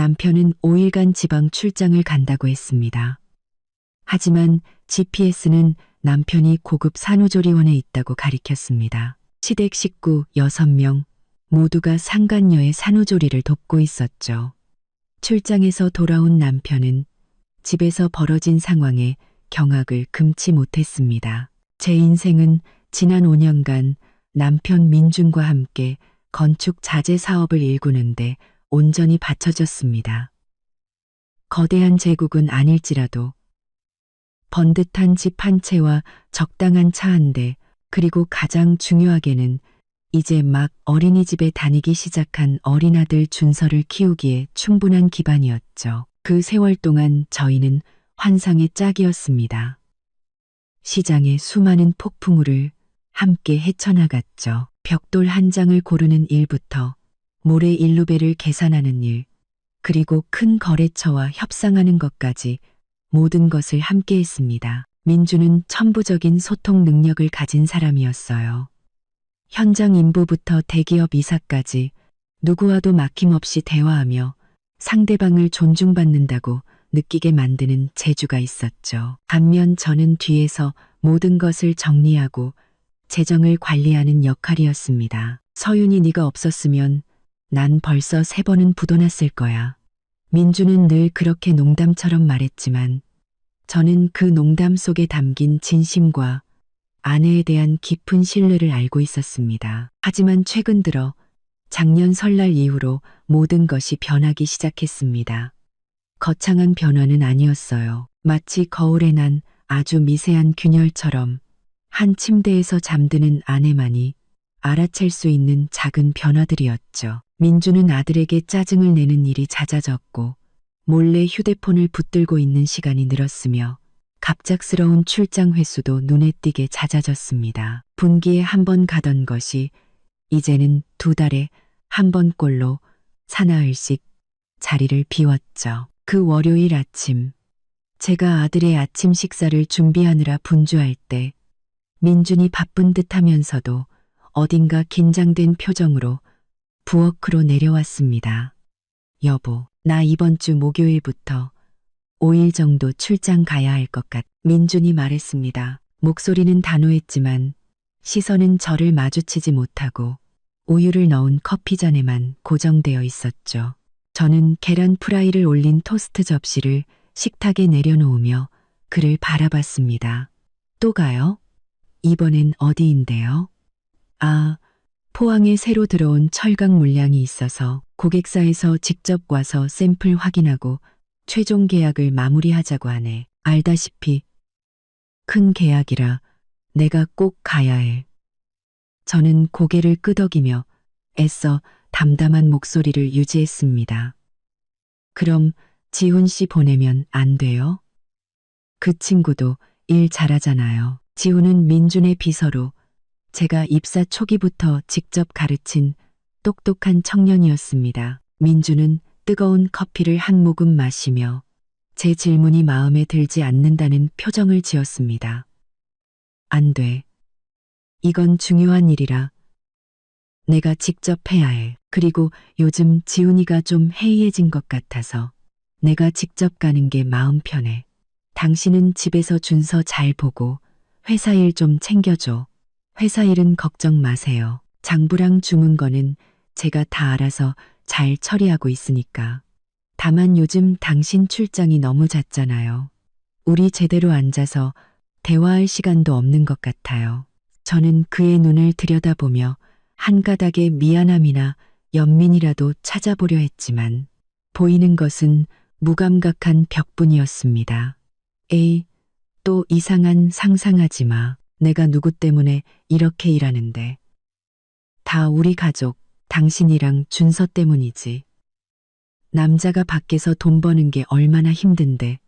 남편은 5일간 지방 출장을 간다고 했습니다. 하지만 GPS는 남편이 고급 산후조리원에 있다고 가리켰습니다. 시댁 식구 6명 모두가 상간녀의 산후조리를 돕고 있었죠. 출장에서 돌아온 남편은 집에서 벌어진 상황에 경악을 금치 못했습니다. 제 인생은 지난 5년간 남편 민준과 함께 건축 자재 사업을 일구는데 온전히 바쳐졌습니다. 거대한 제국은 아닐지라도 번듯한 집 한 채와 적당한 차 한 대, 그리고 가장 중요하게는 이제 막 어린이집에 다니기 시작한 어린아들 준서를 키우기에 충분한 기반이었죠. 그 세월 동안 저희는 환상의 짝이었습니다. 시장의 수많은 폭풍우를 함께 헤쳐나갔죠. 벽돌 한 장을 고르는 일부터 모래 일루배를 계산하는 일, 그리고 큰 거래처와 협상하는 것까지 모든 것을 함께 했습니다. 민주는 천부적인 소통 능력을 가진 사람이었어요. 현장 인부부터 대기업 이사까지 누구와도 막힘없이 대화하며 상대방을 존중받는다고 느끼게 만드는 재주가 있었죠. 반면 저는 뒤에서 모든 것을 정리하고 재정을 관리하는 역할이었습니다. 서윤이 네가 없었으면 난 벌써 3번은 부도났을 거야. 민주는 늘 그렇게 농담처럼 말했지만 저는 그 농담 속에 담긴 진심과 아내에 대한 깊은 신뢰를 알고 있었습니다. 하지만 최근 들어 작년 설날 이후로 모든 것이 변하기 시작했습니다. 거창한 변화는 아니었어요. 마치 거울에 난 아주 미세한 균열처럼 한 침대에서 잠드는 아내만이 알아챌 수 있는 작은 변화들이었죠. 민주는 아들에게 짜증을 내는 일이 잦아졌고 몰래 휴대폰을 붙들고 있는 시간이 늘었으며 갑작스러운 출장 횟수도 눈에 띄게 잦아졌습니다. 분기에 한 번 가던 것이 이제는 2달에 한 번꼴로 사나흘씩 자리를 비웠죠. 그 월요일 아침, 제가 아들의 아침 식사를 준비하느라 분주할 때 민준이 바쁜 듯 하면서도 어딘가 긴장된 표정으로 부엌으로 내려왔습니다. 여보, 나 이번 주 목요일부터 5일 정도 출장 가야 할 것 같. 민준이 말했습니다. 목소리는 단호했지만 시선은 저를 마주치지 못하고 우유를 넣은 커피잔에만 고정되어 있었죠. 저는 계란 프라이를 올린 토스트 접시를 식탁에 내려놓으며 그를 바라봤습니다. 또 가요? 이번엔 어디인데요? 아, 포항에 새로 들어온 철강 물량이 있어서 고객사에서 직접 와서 샘플 확인하고 최종 계약을 마무리하자고 하네. 알다시피 큰 계약이라 내가 꼭 가야 해. 저는 고개를 끄덕이며 애써 담담한 목소리를 유지했습니다. 그럼 지훈 씨 보내면 안 돼요? 그 친구도 일 잘하잖아요. 지훈은 민준의 비서로 제가 입사 초기부터 직접 가르친 똑똑한 청년이었습니다. 민준은 뜨거운 커피를 한 모금 마시며 제 질문이 마음에 들지 않는다는 표정을 지었습니다. 안 돼. 이건 중요한 일이라 내가 직접 해야 해. 그리고 요즘 지훈이가 좀 해이해진 것 같아서 내가 직접 가는 게 마음 편해. 당신은 집에서 준서 잘 보고 회사 일 좀 챙겨줘. 회사 일은 걱정 마세요. 장부랑 주문 거는 제가 다 알아서 잘 처리하고 있으니까. 다만 요즘 당신 출장이 너무 잦잖아요. 우리 제대로 앉아서 대화할 시간도 없는 것 같아요. 저는 그의 눈을 들여다보며 한 가닥의 미안함이나 연민이라도 찾아보려 했지만 보이는 것은 무감각한 벽뿐이었습니다. 에이, 또 이상한 상상하지 마. 내가 누구 때문에 이렇게 일하는데. 다 우리 가족, 당신이랑 준서 때문이지. 남자가 밖에서 돈 버는 게 얼마나 힘든데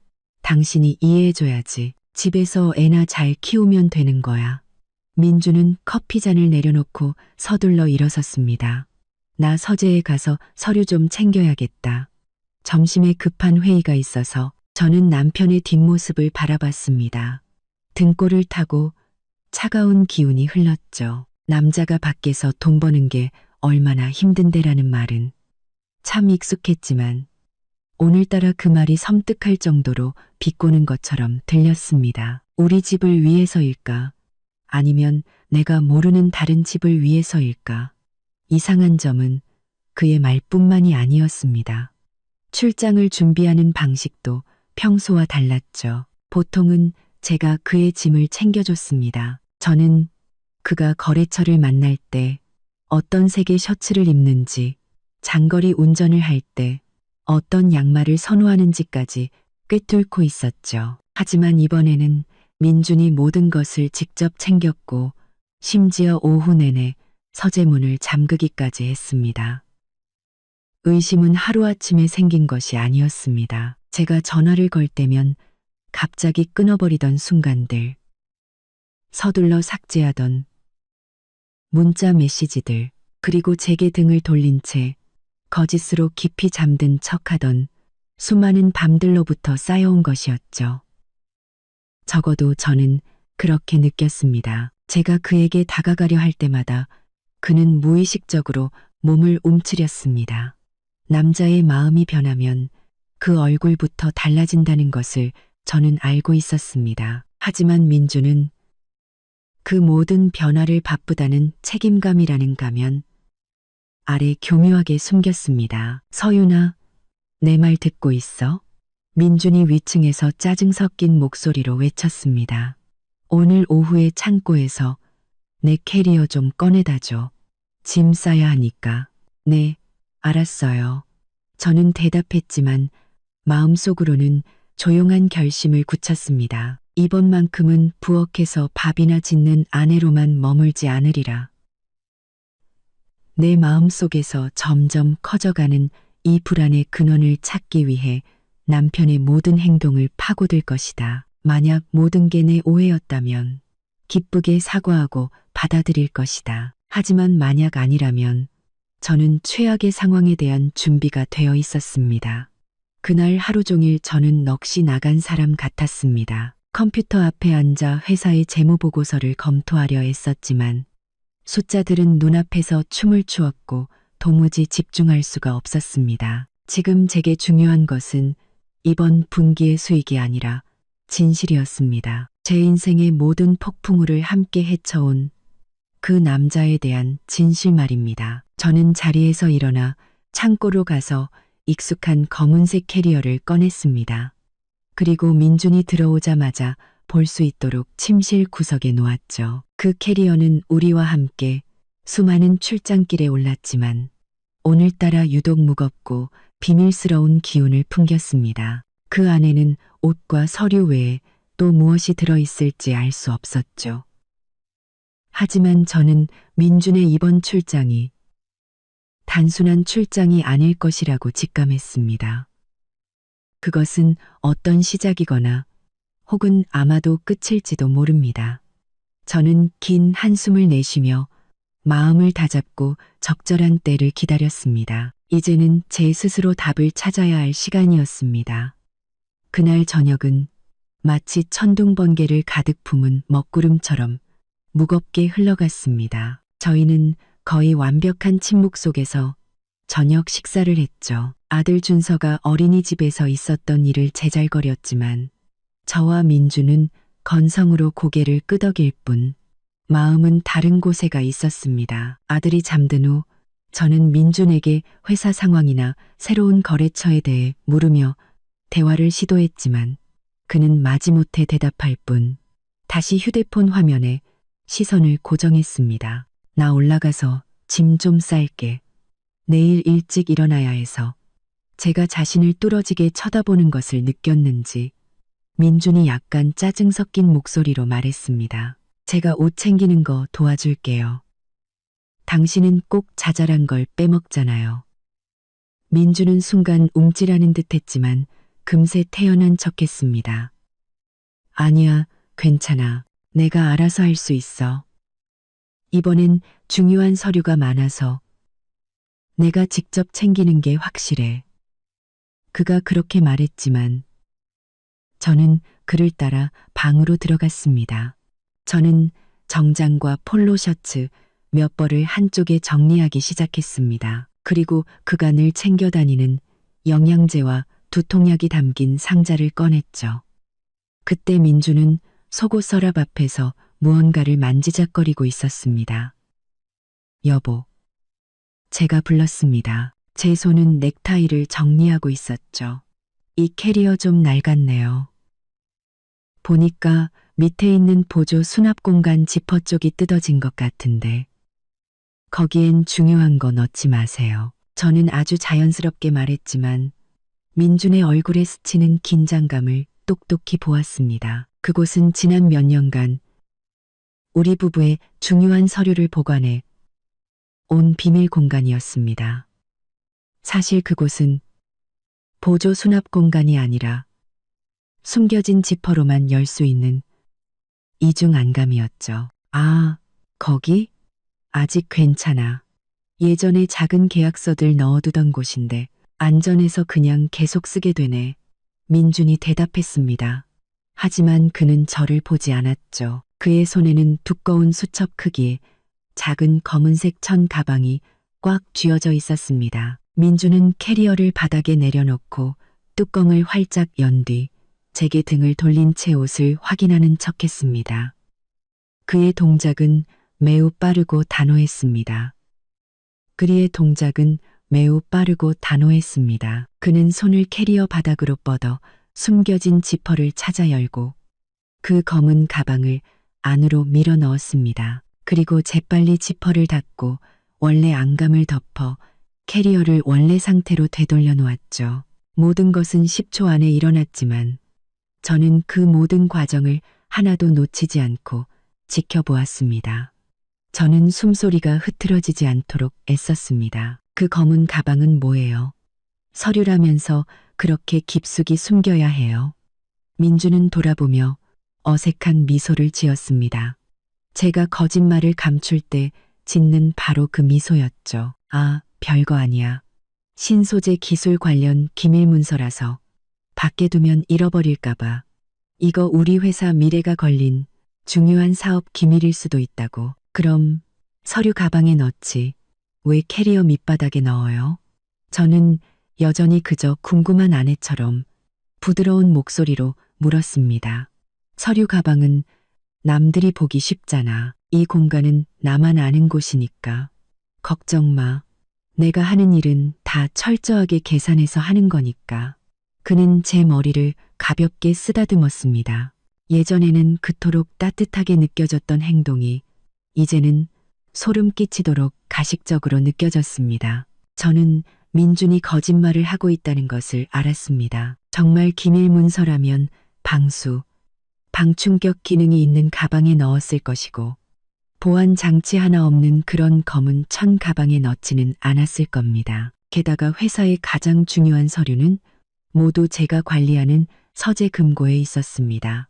당신이 이해해줘야지. 집에서 애나 잘 키우면 되는 거야. 민주는 커피잔을 내려놓고 서둘러 일어섰습니다. 나 서재에 가서 서류 좀 챙겨야겠다. 점심에 급한 회의가 있어서 저는 남편의 뒷모습을 바라봤습니다. 등골을 타고 차가운 기운이 흘렀죠. 남자가 밖에서 돈 버는 게 얼마나 힘든데라는 말은 참 익숙했지만 오늘따라 그 말이 섬뜩할 정도로 비꼬는 것처럼 들렸습니다. 우리 집을 위해서일까? 아니면 내가 모르는 다른 집을 위해서일까? 이상한 점은 그의 말뿐만이 아니었습니다. 출장을 준비하는 방식도 평소와 달랐죠. 보통은 제가 그의 짐을 챙겨줬습니다. 저는 그가 거래처를 만날 때 어떤 색의 셔츠를 입는지, 장거리 운전을 할 때 어떤 양말을 선호하는지까지 꿰뚫고 있었죠. 하지만 이번에는 민준이 모든 것을 직접 챙겼고 심지어 오후 내내 서재문을 잠그기까지 했습니다. 의심은 하루아침에 생긴 것이 아니었습니다. 제가 전화를 걸 때면 갑자기 끊어버리던 순간들, 서둘러 삭제하던 문자 메시지들, 그리고 제게 등을 돌린 채 거짓으로 깊이 잠든 척하던 수많은 밤들로부터 쌓여온 것이었죠. 적어도 저는 그렇게 느꼈습니다. 제가 그에게 다가가려 할 때마다 그는 무의식적으로 몸을 움츠렸습니다. 남자의 마음이 변하면 그 얼굴부터 달라진다는 것을 저는 알고 있었습니다. 하지만 민주는 그 모든 변화를 바쁘다는 책임감이라는 가면 아래 교묘하게 숨겼습니다. 서윤아, 내 말 듣고 있어? 민준이 위층에서 짜증 섞인 목소리로 외쳤습니다. 오늘 오후에 창고에서 내 캐리어 좀 꺼내다 줘. 짐 싸야 하니까. 네, 알았어요. 저는 대답했지만 마음속으로는 조용한 결심을 굳혔습니다. 이번만큼은 부엌에서 밥이나 짓는 아내로만 머물지 않으리라. 내 마음속에서 점점 커져가는 이 불안의 근원을 찾기 위해 남편의 모든 행동을 파고들 것이다. 만약 모든 게 내 오해였다면 기쁘게 사과하고 받아들일 것이다. 하지만 만약 아니라면 저는 최악의 상황에 대한 준비가 되어 있었습니다. 그날 하루 종일 저는 넋이 나간 사람 같았습니다. 컴퓨터 앞에 앉아 회사의 재무보고서를 검토하려 애썼지만 숫자들은 눈앞에서 춤을 추었고 도무지 집중할 수가 없었습니다. 지금 제게 중요한 것은 이번 분기의 수익이 아니라 진실이었습니다. 제 인생의 모든 폭풍우를 함께 헤쳐온 그 남자에 대한 진실 말입니다. 저는 자리에서 일어나 창고로 가서 익숙한 검은색 캐리어를 꺼냈습니다. 그리고 민준이 들어오자마자 볼 수 있도록 침실 구석에 놓았죠. 그 캐리어는 우리와 함께 수많은 출장길에 올랐지만 오늘따라 유독 무겁고 비밀스러운 기운을 풍겼습니다. 그 안에는 옷과 서류 외에 또 무엇이 들어있을지 알 수 없었죠. 하지만 저는 민준의 이번 출장이 단순한 출장이 아닐 것이라고 직감했습니다. 그것은 어떤 시작이거나 혹은 아마도 끝일지도 모릅니다. 저는 긴 한숨을 내쉬며 마음을 다잡고 적절한 때를 기다렸습니다. 이제는 제 스스로 답을 찾아야 할 시간이었습니다. 그날 저녁은 마치 천둥번개를 가득 품은 먹구름처럼 무겁게 흘러갔습니다. 저희는 거의 완벽한 침묵 속에서 저녁 식사를 했죠. 아들 준서가 어린이집에서 있었던 일을 제잘거렸지만 저와 민주는 건성으로 고개를 끄덕일 뿐 마음은 다른 곳에 가 있었습니다. 아들이 잠든 후 저는 민준에게 회사 상황이나 새로운 거래처에 대해 물으며 대화를 시도했지만 그는 마지못해 대답할 뿐 다시 휴대폰 화면에 시선을 고정했습니다. 나 올라가서 짐 좀 쌀게. 내일 일찍 일어나야 해서. 제가 자신을 뚫어지게 쳐다보는 것을 느꼈는지 민준이 약간 짜증 섞인 목소리로 말했습니다. 제가 옷 챙기는 거 도와줄게요. 당신은 꼭 자잘한 걸 빼먹잖아요. 민준은 순간 움찔하는 듯 했지만 금세 태연한 척했습니다. 아니야, 괜찮아. 내가 알아서 할 수 있어. 이번엔 중요한 서류가 많아서 내가 직접 챙기는 게 확실해. 그가 그렇게 말했지만 저는 그를 따라 방으로 들어갔습니다. 저는 정장과 폴로 셔츠 몇 벌을 한쪽에 정리하기 시작했습니다. 그리고 그가 늘 챙겨 다니는 영양제와 두 통약이 담긴 상자를 꺼냈죠. 그때 민주는 속옷 서랍 앞에서 무언가를 만지작거리고 있었습니다. 여보. 제가 불렀습니다. 제 손은 넥타이를 정리하고 있었죠. 이 캐리어 좀 낡았네요. 보니까 밑에 있는 보조 수납 공간 지퍼 쪽이 뜯어진 것 같은데. 거기엔 중요한 거 넣지 마세요. 저는 아주 자연스럽게 말했지만 민준의 얼굴에 스치는 긴장감을 똑똑히 보았습니다. 그곳은 지난 몇 년간 우리 부부의 중요한 서류를 보관해 온 비밀 공간이었습니다. 사실 그곳은 보조 수납 공간이 아니라 숨겨진 지퍼로만 열 수 있는 이중 안감이었죠. 아, 거기? 아직 괜찮아. 예전에 작은 계약서들 넣어두던 곳인데 안전해서 그냥 계속 쓰게 되네. 민준이 대답했습니다. 하지만 그는 저를 보지 않았죠. 그의 손에는 두꺼운 수첩 크기의 작은 검은색 천 가방이 꽉 쥐어져 있었습니다. 민준은 캐리어를 바닥에 내려놓고 뚜껑을 활짝 연 뒤 제게 등을 돌린 채 옷을 확인하는 척했습니다. 그의 동작은 매우 빠르고 단호했습니다. 그의 동작은 매우 빠르고 단호했습니다. 그는 손을 캐리어 바닥으로 뻗어 숨겨진 지퍼를 찾아 열고 그 검은 가방을 안으로 밀어 넣었습니다. 그리고 재빨리 지퍼를 닫고 원래 안감을 덮어 캐리어를 원래 상태로 되돌려 놓았죠. 모든 것은 10초 안에 일어났지만 저는 그 모든 과정을 하나도 놓치지 않고 지켜보았습니다. 저는 숨소리가 흐트러지지 않도록 애썼습니다. 그 검은 가방은 뭐예요? 서류라면서 그렇게 깊숙이 숨겨야 해요. 민주는 돌아보며 어색한 미소를 지었습니다. 제가 거짓말을 감출 때 짓는 바로 그 미소였죠. 아, 별거 아니야. 신소재 기술 관련 기밀 문서라서 밖에 두면 잃어버릴까봐. 이거 우리 회사 미래가 걸린 중요한 사업 기밀일 수도 있다고. 그럼 서류 가방에 넣지. 왜 캐리어 밑바닥에 넣어요? 저는 여전히 그저 궁금한 아내처럼 부드러운 목소리로 물었습니다. 서류 가방은 남들이 보기 쉽잖아. 이 공간은 나만 아는 곳이니까. 걱정 마. 내가 하는 일은 다 철저하게 계산해서 하는 거니까. 그는 제 머리를 가볍게 쓰다듬었습니다. 예전에는 그토록 따뜻하게 느껴졌던 행동이 이제는 소름 끼치도록 가식적으로 느껴졌습니다. 저는 민준이 거짓말을 하고 있다는 것을 알았습니다. 정말 기밀 문서라면 방수, 방충격 기능이 있는 가방에 넣었을 것이고 보안 장치 하나 없는 그런 검은 천 가방에 넣지는 않았을 겁니다. 게다가 회사의 가장 중요한 서류는 모두 제가 관리하는 서재 금고에 있었습니다.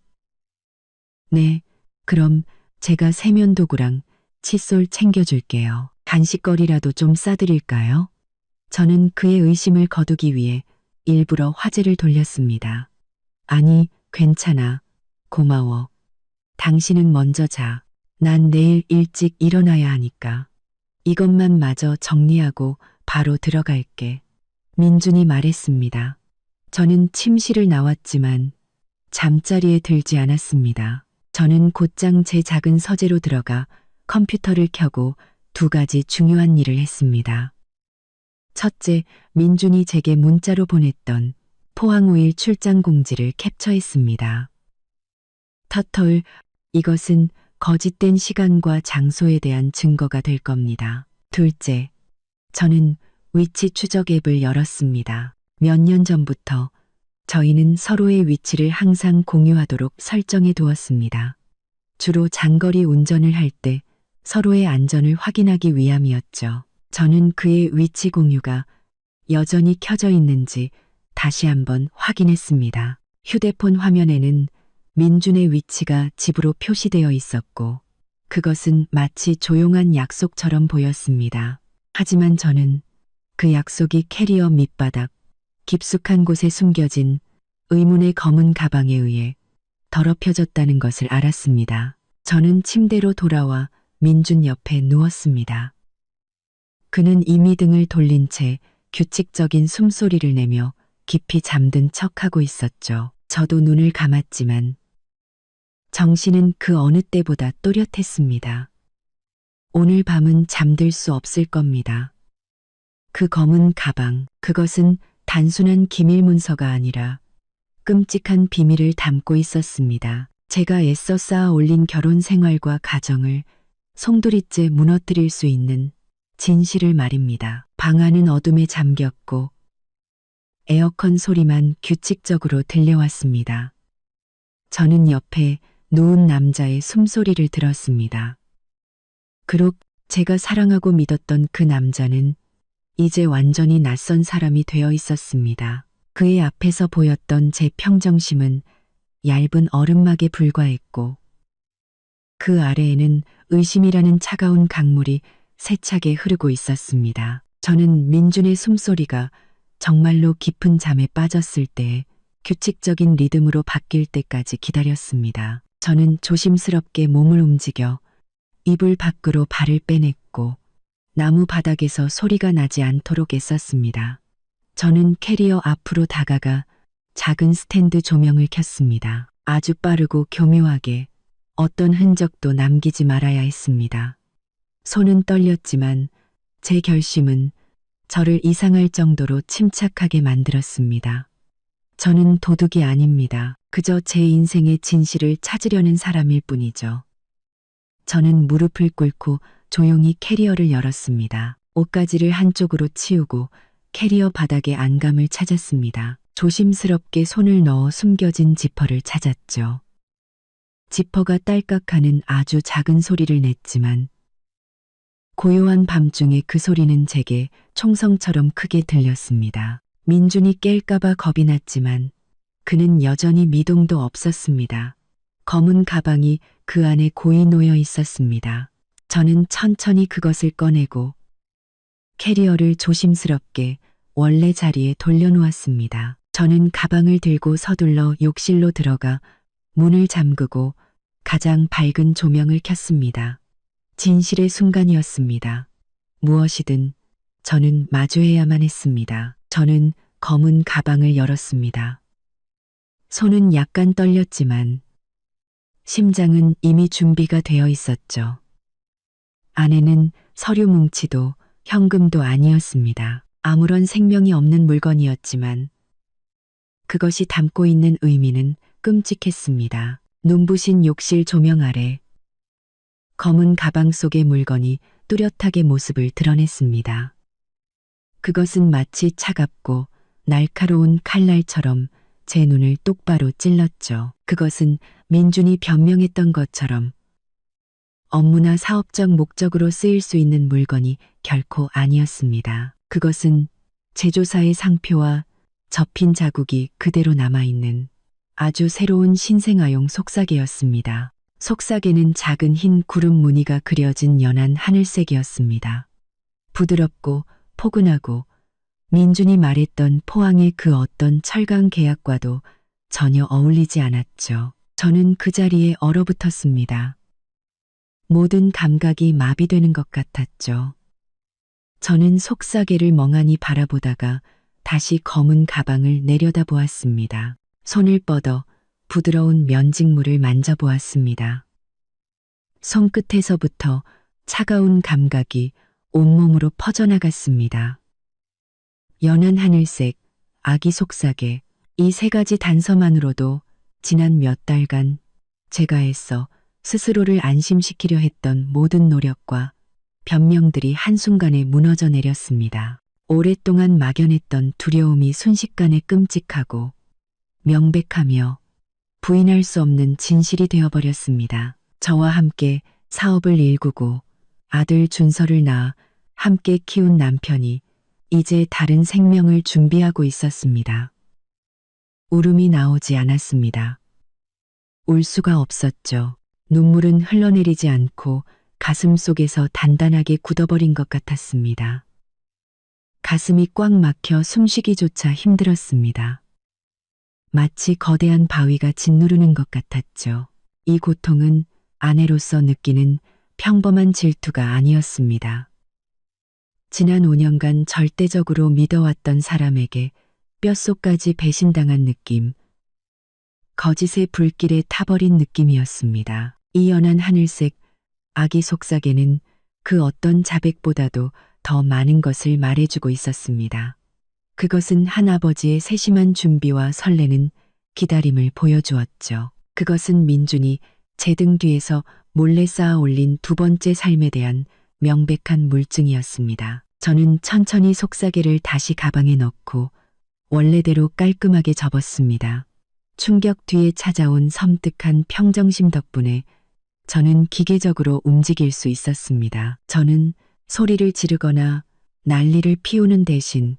네, 그럼 제가 세면도구랑 칫솔 챙겨줄게요. 간식거리라도 좀 싸드릴까요? 저는 그의 의심을 거두기 위해 일부러 화제를 돌렸습니다. 아니, 괜찮아. 고마워. 당신은 먼저 자. 난 내일 일찍 일어나야 하니까. 이것만 마저 정리하고 바로 들어갈게. 민준이 말했습니다. 저는 침실을 나왔지만 잠자리에 들지 않았습니다. 저는 곧장 제 작은 서재로 들어가 컴퓨터를 켜고 두 가지 중요한 일을 했습니다. 첫째, 민준이 제게 문자로 보냈던 포항5일 출장 공지를 캡처했습니다. 터털, 이것은 거짓된 시간과 장소에 대한 증거가 될 겁니다. 둘째, 저는 위치 추적 앱을 열었습니다. 몇 년 전부터 저희는 서로의 위치를 항상 공유하도록 설정해 두었습니다. 주로 장거리 운전을 할 때 서로의 안전을 확인하기 위함이었죠. 저는 그의 위치 공유가 여전히 켜져 있는지 다시 한번 확인했습니다. 휴대폰 화면에는 민준의 위치가 집으로 표시되어 있었고 그것은 마치 조용한 약속처럼 보였습니다. 하지만 저는 그 약속이 캐리어 밑바닥 깊숙한 곳에 숨겨진 의문의 검은 가방에 의해 더럽혀졌다는 것을 알았습니다. 저는 침대로 돌아와 민준 옆에 누웠습니다. 그는 이미 등을 돌린 채 규칙적인 숨소리를 내며 깊이 잠든 척하고 있었죠. 저도 눈을 감았지만 정신은 그 어느 때보다 또렷했습니다. 오늘 밤은 잠들 수 없을 겁니다. 그 검은 가방, 그것은 단순한 기밀 문서가 아니라 끔찍한 비밀을 담고 있었습니다. 제가 애써 쌓아 올린 결혼 생활과 가정을 송두리째 무너뜨릴 수 있는 진실을 말입니다. 방 안은 어둠에 잠겼고 에어컨 소리만 규칙적으로 들려왔습니다. 저는 옆에 누운 남자의 숨소리를 들었습니다. 그록 제가 사랑하고 믿었던 그 남자는 이제 완전히 낯선 사람이 되어 있었습니다. 그의 앞에서 보였던 제 평정심은 얇은 얼음막에 불과했고 그 아래에는 의심이라는 차가운 강물이 세차게 흐르고 있었습니다. 저는 민준의 숨소리가 정말로 깊은 잠에 빠졌을 때 규칙적인 리듬으로 바뀔 때까지 기다렸습니다. 저는 조심스럽게 몸을 움직여 이불 밖으로 발을 빼냈고 나무 바닥에서 소리가 나지 않도록 애썼습니다. 저는 캐리어 앞으로 다가가 작은 스탠드 조명을 켰습니다. 아주 빠르고 교묘하게 어떤 흔적도 남기지 말아야 했습니다. 손은 떨렸지만 제 결심은 저를 이상할 정도로 침착하게 만들었습니다. 저는 도둑이 아닙니다. 그저 제 인생의 진실을 찾으려는 사람일 뿐이죠. 저는 무릎을 꿇고 조용히 캐리어를 열었습니다. 옷가지를 한쪽으로 치우고 캐리어 바닥에 안감을 찾았습니다. 조심스럽게 손을 넣어 숨겨진 지퍼를 찾았죠. 지퍼가 딸깍하는 아주 작은 소리를 냈지만 고요한 밤중에 그 소리는 제게 총성처럼 크게 들렸습니다. 민준이 깰까봐 겁이 났지만 그는 여전히 미동도 없었습니다. 검은 가방이 그 안에 고이 놓여 있었습니다. 저는 천천히 그것을 꺼내고 캐리어를 조심스럽게 원래 자리에 돌려놓았습니다. 저는 가방을 들고 서둘러 욕실로 들어가 문을 잠그고 가장 밝은 조명을 켰습니다. 진실의 순간이었습니다. 무엇이든 저는 마주해야만 했습니다. 저는 검은 가방을 열었습니다. 손은 약간 떨렸지만 심장은 이미 준비가 되어 있었죠. 안에는 서류 뭉치도 현금도 아니었습니다. 아무런 생명이 없는 물건이었지만 그것이 담고 있는 의미는 끔찍했습니다. 눈부신 욕실 조명 아래 검은 가방 속의 물건이 뚜렷하게 모습을 드러냈습니다. 그것은 마치 차갑고 날카로운 칼날처럼 제 눈을 똑바로 찔렀죠. 그것은 민준이 변명했던 것처럼 업무나 사업적 목적으로 쓰일 수 있는 물건이 결코 아니었습니다. 그것은 제조사의 상표와 접힌 자국이 그대로 남아있는 아주 새로운 신생아용 속사계였습니다. 속사계는 작은 흰 구름 무늬가 그려진 연한 하늘색이었습니다. 부드럽고 포근하고 민준이 말했던 포항의 그 어떤 철강 계약과도 전혀 어울리지 않았죠. 저는 그 자리에 얼어붙었습니다. 모든 감각이 마비되는 것 같았죠. 저는 속사계를 멍하니 바라보다가 다시 검은 가방을 내려다보았습니다. 손을 뻗어 부드러운 면직물을 만져보았습니다. 손끝에서부터 차가운 감각이 온몸으로 퍼져나갔습니다. 연한 하늘색, 아기 속사계, 이 세 가지 단서만으로도 지난 몇 달간 제가 애써 스스로를 안심시키려 했던 모든 노력과 변명들이 한순간에 무너져 내렸습니다. 오랫동안 막연했던 두려움이 순식간에 끔찍하고 명백하며 부인할 수 없는 진실이 되어버렸습니다. 저와 함께 사업을 일구고 아들 준서를 낳아 함께 키운 남편이 이제 다른 생명을 준비하고 있었습니다. 울음이 나오지 않았습니다. 울 수가 없었죠. 눈물은 흘러내리지 않고 가슴 속에서 단단하게 굳어버린 것 같았습니다. 가슴이 꽉 막혀 숨쉬기조차 힘들었습니다. 마치 거대한 바위가 짓누르는 것 같았죠. 이 고통은 아내로서 느끼는 평범한 질투가 아니었습니다. 지난 5년간 절대적으로 믿어왔던 사람에게 뼛속까지 배신당한 느낌, 거짓의 불길에 타버린 느낌이었습니다. 이 연한 하늘색 아기 속삭이는 그 어떤 자백보다도 더 많은 것을 말해주고 있었습니다. 그것은 한 아버지의 세심한 준비와 설레는 기다림을 보여주었죠. 그것은 민준이 제 등 뒤에서 몰래 쌓아 올린 두 번째 삶에 대한 명백한 물증이었습니다. 저는 천천히 속삭이를 다시 가방에 넣고 원래대로 깔끔하게 접었습니다. 충격 뒤에 찾아온 섬뜩한 평정심 덕분에 저는 기계적으로 움직일 수 있었습니다. 저는 소리를 지르거나 난리를 피우는 대신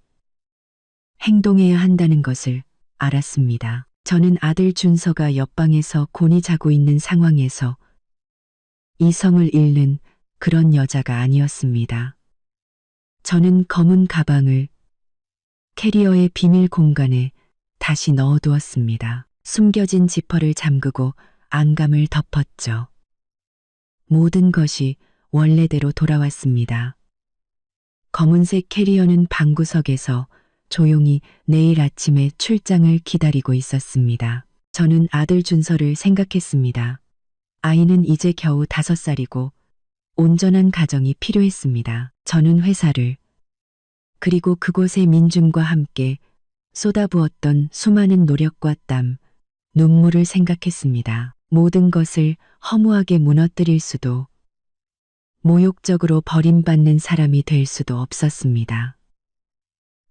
행동해야 한다는 것을 알았습니다. 저는 아들 준서가 옆방에서 곤히 자고 있는 상황에서 이성을 잃는 그런 여자가 아니었습니다. 저는 검은 가방을 캐리어의 비밀 공간에 다시 넣어두었습니다. 숨겨진 지퍼를 잠그고 안감을 덮었죠. 모든 것이 원래대로 돌아왔습니다. 검은색 캐리어는 방구석에서 조용히 내일 아침에 출장을 기다리고 있었습니다. 저는 아들 준서를 생각했습니다. 아이는 이제 겨우 5살이고 온전한 가정이 필요했습니다. 저는 회사를 그리고 그곳의 민준과 함께 쏟아부었던 수많은 노력과 땀, 눈물을 생각했습니다. 모든 것을 허무하게 무너뜨릴 수도 모욕적으로 버림받는 사람이 될 수도 없었습니다.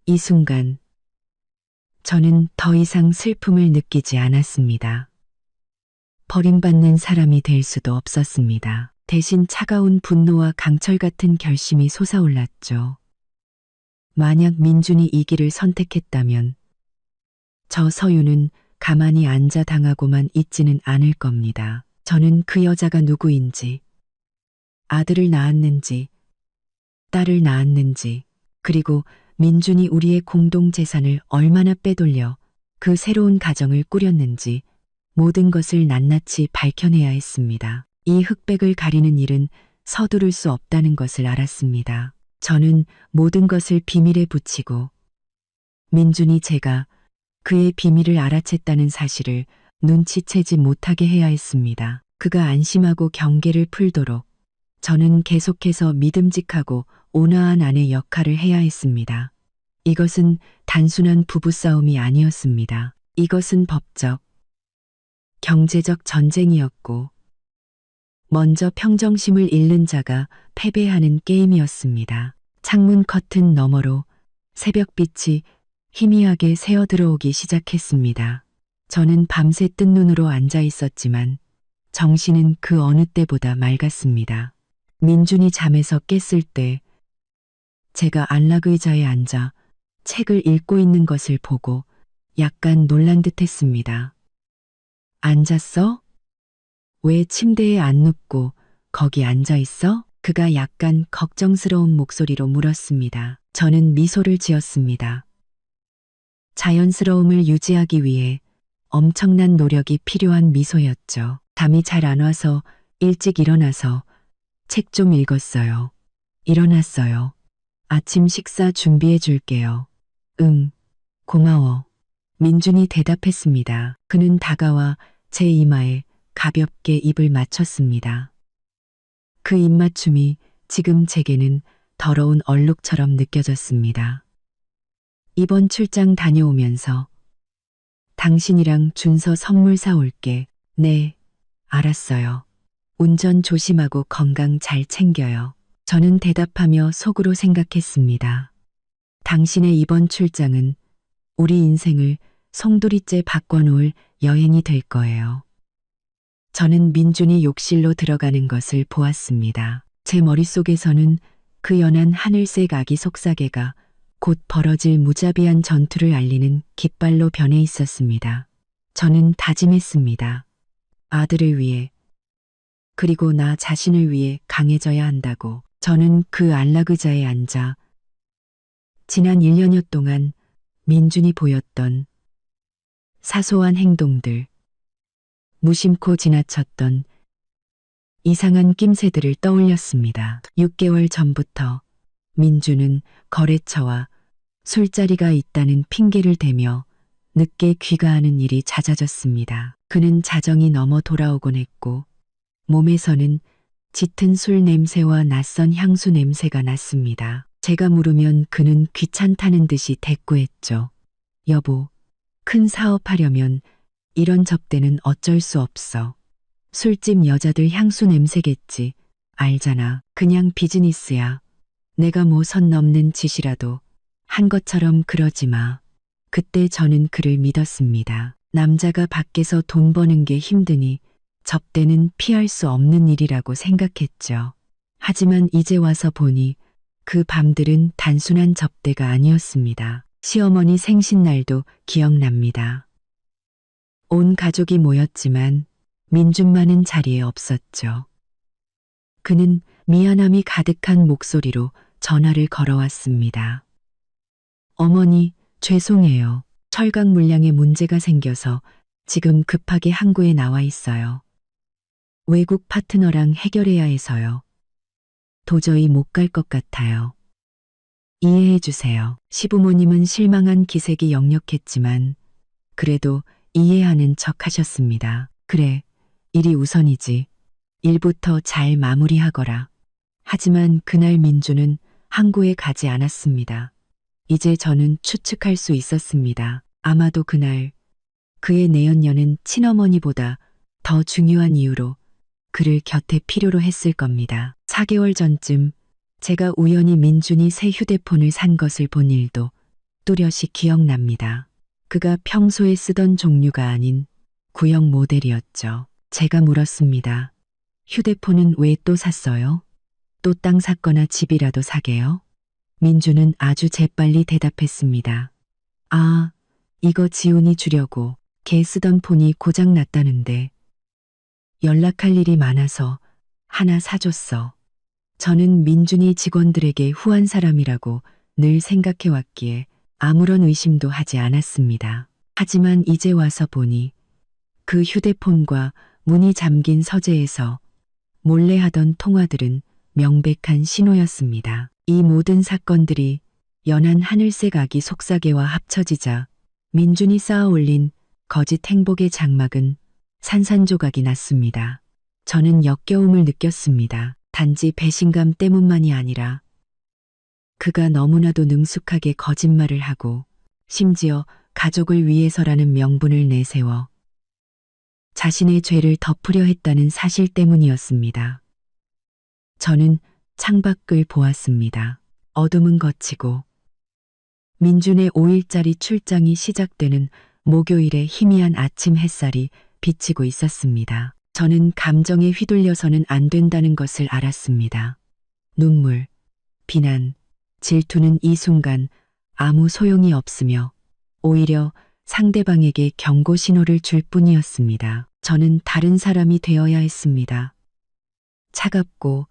이 순간 저는 더 이상 슬픔을 느끼지 않았습니다. 버림받는 사람이 될 수도 없었습니다. 대신 차가운 분노와 강철 같은 결심이 솟아올랐죠. 만약 민준이 이 길을 선택했다면 저 서유는 가만히 앉아 당하고만 있지는 않을 겁니다. 저는 그 여자가 누구인지, 아들을 낳았는지, 딸을 낳았는지, 그리고 민준이 우리의 공동 재산을 얼마나 빼돌려 그 새로운 가정을 꾸렸는지 모든 것을 낱낱이 밝혀내야 했습니다. 이 흑백을 가리는 일은 서두를 수 없다는 것을 알았습니다. 저는 모든 것을 비밀에 붙이고 민준이 제가 그의 비밀을 알아챘다는 사실을 눈치채지 못하게 해야 했습니다. 그가 안심하고 경계를 풀도록 저는 계속해서 믿음직하고 온화한 아내 역할을 해야 했습니다. 이것은 단순한 부부싸움이 아니었습니다. 이것은 법적, 경제적 전쟁이었고 먼저 평정심을 잃는 자가 패배하는 게임이었습니다. 창문 커튼 너머로 새벽빛이 희미하게 새어 들어오기 시작했습니다. 저는 밤새 뜬 눈으로 앉아 있었지만 정신은 그 어느 때보다 맑았습니다. 민준이 잠에서 깼을 때 제가 안락 의자에 앉아 책을 읽고 있는 것을 보고 약간 놀란 듯 했습니다. 앉았어? 왜 침대에 안 눕고 거기 앉아 있어? 그가 약간 걱정스러운 목소리로 물었습니다. 저는 미소를 지었습니다. 자연스러움을 유지하기 위해 엄청난 노력이 필요한 미소였죠. 잠이 잘 안 와서 일찍 일어나서 책 좀 읽었어요. 일어났어요. 아침 식사 준비해 줄게요. 응, 고마워. 민준이 대답했습니다. 그는 다가와 제 이마에 가볍게 입을 맞췄습니다. 그 입맞춤이 지금 제게는 더러운 얼룩처럼 느껴졌습니다. 이번 출장 다녀오면서 당신이랑 준서 선물 사올게. 네, 알았어요. 운전 조심하고 건강 잘 챙겨요. 저는 대답하며 속으로 생각했습니다. 당신의 이번 출장은 우리 인생을 송두리째 바꿔놓을 여행이 될 거예요. 저는 민준이 욕실로 들어가는 것을 보았습니다. 제 머릿속에서는 그 연한 하늘색 아기 속삭이가 곧 벌어질 무자비한 전투를 알리는 깃발로 변해 있었습니다. 저는 다짐했습니다. 아들을 위해 그리고 나 자신을 위해 강해져야 한다고. 저는 그 안락의자에 앉아 지난 1년여 동안 민준이 보였던 사소한 행동들, 무심코 지나쳤던 이상한 낌새들을 떠올렸습니다. 6개월 전부터 민준은 거래처와 술자리가 있다는 핑계를 대며 늦게 귀가하는 일이 잦아졌습니다. 그는 자정이 넘어 돌아오곤 했고 몸에서는 짙은 술 냄새와 낯선 향수 냄새가 났습니다. 제가 물으면 그는 귀찮다는 듯이 대꾸했죠. 여보, 큰 사업하려면 이런 접대는 어쩔 수 없어. 술집 여자들 향수 냄새겠지. 알잖아. 그냥 비즈니스야. 내가 뭐 선 넘는 짓이라도 한 것처럼 그러지 마. 그때 저는 그를 믿었습니다. 남자가 밖에서 돈 버는 게 힘드니 접대는 피할 수 없는 일이라고 생각했죠. 하지만 이제 와서 보니 그 밤들은 단순한 접대가 아니었습니다. 시어머니 생신날도 기억납니다. 온 가족이 모였지만 민준만은 자리에 없었죠. 그는 미안함이 가득한 목소리로 전화를 걸어왔습니다. 어머니, 죄송해요. 철강 물량에 문제가 생겨서 지금 급하게 항구에 나와 있어요. 외국 파트너랑 해결해야 해서요. 도저히 못 갈 것 같아요. 이해해 주세요. 시부모님은 실망한 기색이 역력했지만 그래도 이해하는 척 하셨습니다. 그래, 일이 우선이지. 일부터 잘 마무리하거라. 하지만 그날 민주는 항구에 가지 않았습니다. 이제 저는 추측할 수 있었습니다. 아마도 그날 그의 내연녀는 친어머니보다 더 중요한 이유로 그를 곁에 필요로 했을 겁니다. 4개월 전쯤 제가 우연히 민준이 새 휴대폰을 산 것을 본 일도 뚜렷이 기억납니다. 그가 평소에 쓰던 종류가 아닌 구형 모델이었죠. 제가 물었습니다. 휴대폰은 왜 또 샀어요? 또 땅 샀거나 집이라도 사게요? 민주는 아주 재빨리 대답했습니다. 아, 이거 지훈이 주려고. 걔 쓰던 폰이 고장 났다는데 연락할 일이 많아서 하나 사줬어. 저는 민준이 직원들에게 후한 사람이라고 늘 생각해왔기에 아무런 의심도 하지 않았습니다. 하지만 이제 와서 보니 그 휴대폰과 문이 잠긴 서재에서 몰래 하던 통화들은 명백한 신호였습니다. 이 모든 사건들이 연한 하늘색 아기 속삭이와 합쳐지자 민준이 쌓아올린 거짓 행복의 장막은 산산조각이 났습니다. 저는 역겨움을 느꼈습니다. 단지 배신감 때문만이 아니라 그가 너무나도 능숙하게 거짓말을 하고 심지어 가족을 위해서라는 명분을 내세워 자신의 죄를 덮으려 했다는 사실 때문이었습니다. 저는 창밖을 보았습니다. 어둠은 걷히고 민준의 5일짜리 출장이 시작되는 목요일의 희미한 아침 햇살이 비치고 있었습니다. 저는 감정에 휘둘려서는 안 된다는 것을 알았습니다. 눈물, 비난, 질투는 이 순간 아무 소용이 없으며 오히려 상대방에게 경고 신호를 줄 뿐이었습니다. 저는 다른 사람이 되어야 했습니다. 차갑고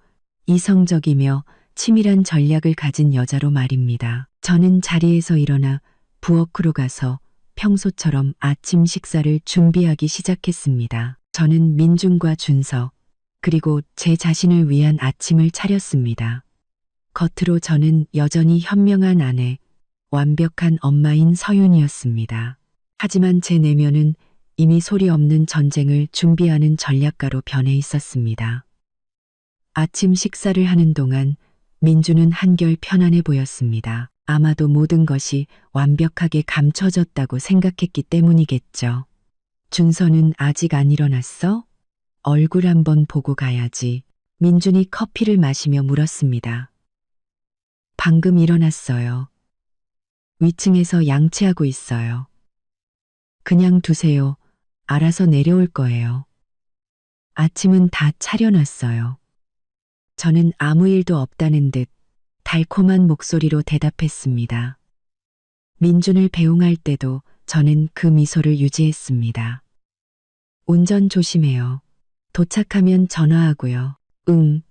이성적이며 치밀한 전략을 가진 여자로 말입니다. 저는 자리에서 일어나 부엌으로 가서 평소처럼 아침 식사를 준비하기 시작했습니다. 저는 민준과 준서 그리고 제 자신을 위한 아침을 차렸습니다. 겉으로 저는 여전히 현명한 아내, 완벽한 엄마인 서윤이었습니다. 하지만 제 내면은 이미 소리 없는 전쟁을 준비하는 전략가로 변해 있었습니다. 아침 식사를 하는 동안 민주는 한결 편안해 보였습니다. 아마도 모든 것이 완벽하게 감춰졌다고 생각했기 때문이겠죠. 준서는 아직 안 일어났어? 얼굴 한번 보고 가야지. 민준이 커피를 마시며 물었습니다. 방금 일어났어요. 위층에서 양치하고 있어요. 그냥 두세요. 알아서 내려올 거예요. 아침은 다 차려놨어요. 저는 아무 일도 없다는 듯 달콤한 목소리로 대답했습니다. 민준을 배웅할 때도 저는 그 미소를 유지했습니다. 운전 조심해요. 도착하면 전화하고요. 응,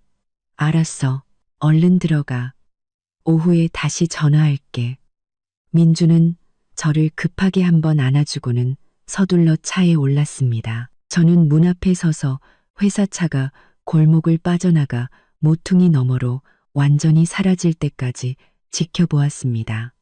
알았어. 얼른 들어가. 오후에 다시 전화할게. 민주는 저를 급하게 한번 안아주고는 서둘러 차에 올랐습니다. 저는 문 앞에 서서 회사차가 골목을 빠져나가 모퉁이 너머로 완전히 사라질 때까지 지켜보았습니다.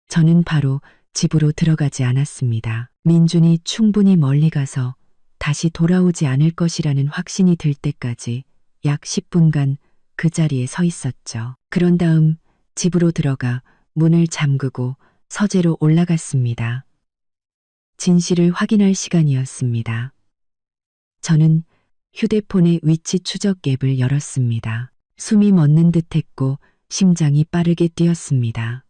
저는 바로 집으로 들어가지 않았습니다. 민준이 충분히 멀리 가서 다시 돌아오지 않을 것이라는 확신이 들 때까지 약 10분간 그 자리에 서 있었죠. 그런 다음 집으로 들어가 문을 잠그고 서재로 올라갔습니다. 진실을 확인할 시간이었습니다. 저는 휴대폰의 위치 추적 앱을 열었습니다. 숨이 멎는 듯했고 심장이 빠르게 뛰었습니다.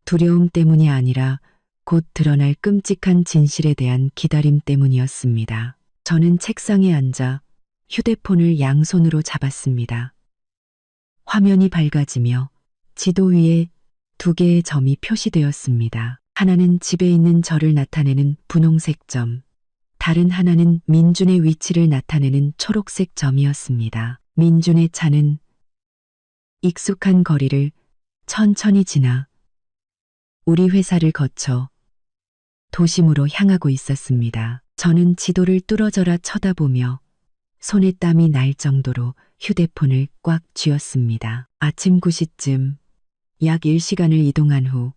두려움 때문이 아니라 곧 드러날 끔찍한 진실에 대한 기다림 때문이었습니다. 저는 책상에 앉아 휴대폰을 양손으로 잡았습니다. 화면이 밝아지며 지도 위에 2개의 점이 표시되었습니다. 하나는 집에 있는 저를 나타내는 분홍색 점, 다른 하나는 민준의 위치를 나타내는 초록색 점이었습니다. 민준의 차는 익숙한 거리를 천천히 지나 우리 회사를 거쳐 도심으로 향하고 있었습니다. 저는 지도를 뚫어져라 쳐다보며 손에 땀이 날 정도로 휴대폰을 꽉 쥐었습니다. 아침 9시쯤 약 1시간을 이동한 후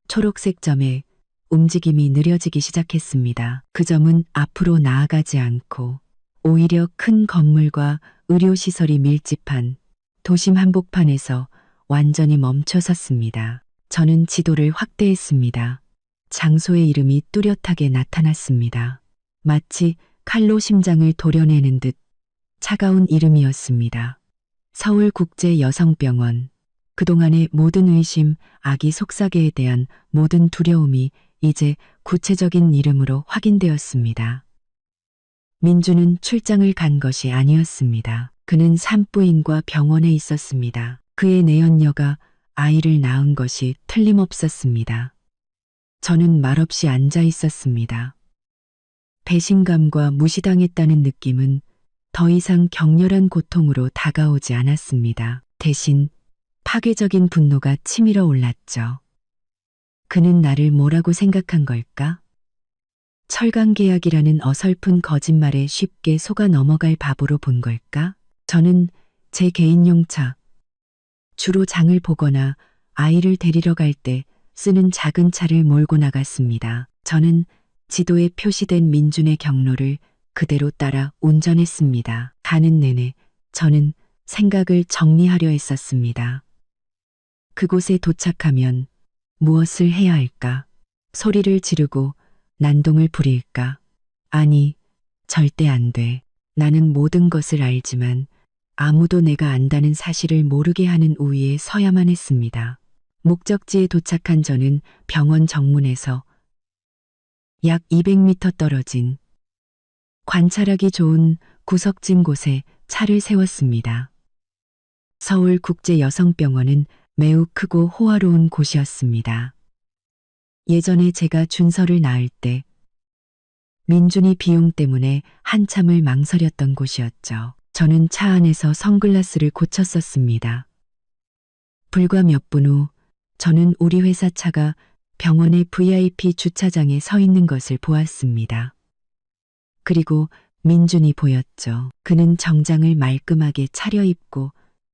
초록색 점에 움직임이 느려지기 시작했습니다. 그 점은 앞으로 나아가지 않고 오히려 큰 건물과 의료시설이 밀집한 도심 한복판에서 완전히 멈춰섰습니다. 저는 지도를 확대했습니다. 장소의 이름이 뚜렷하게 나타났습니다. 마치 칼로 심장을 도려내는 듯 차가운 이름이었습니다. 서울국제여성병원. 그동안의 모든 의심, 아기 속삭이에 대한 모든 두려움이 이제 구체적인 이름으로 확인되었습니다. 민주는 출장을 간 것이 아니었습니다. 그는 산부인과 병원에 있었습니다. 그의 내연녀가 아이를 낳은 것이 틀림없었습니다. 저는 말없이 앉아 있었습니다. 배신감과 무시당했다는 느낌은 더 이상 격렬한 고통으로 다가오지 않았습니다. 대신 파괴적인 분노가 치밀어 올랐죠. 그는 나를 뭐라고 생각한 걸까? 철강계약이라는 어설픈 거짓말에 쉽게 속아 넘어갈 바보로 본 걸까? 저는 제 개인용 차, 주로 장을 보거나 아이를 데리러 갈 때 쓰는 작은 차를 몰고 나갔습니다. 저는 지도에 표시된 민준의 경로를 그대로 따라 운전했습니다. 가는 내내 저는 생각을 정리하려 했었습니다. 그곳에 도착하면 무엇을 해야 할까? 소리를 지르고 난동을 부릴까? 아니, 절대 안 돼. 나는 모든 것을 알지만 아무도 내가 안다는 사실을 모르게 하는 우위에 서야만 했습니다. 목적지에 도착한 저는 병원 정문에서 약 200m 떨어진 관찰하기 좋은 구석진 곳에 차를 세웠습니다. 서울국제여성병원은 매우 크고 호화로운 곳이었습니다. 예전에 제가 준서를 낳을 때 민준이 비용 때문에 한참을 망설였던 곳이었죠. 저는 차 안에서 선글라스를 고쳤었습니다. 불과 몇 분 후 저는 우리 회사 차가 병원의 VIP 주차장에 서 있는 것을 보았습니다. 그리고 민준이 보였죠. 그는 정장을 말끔하게 차려입고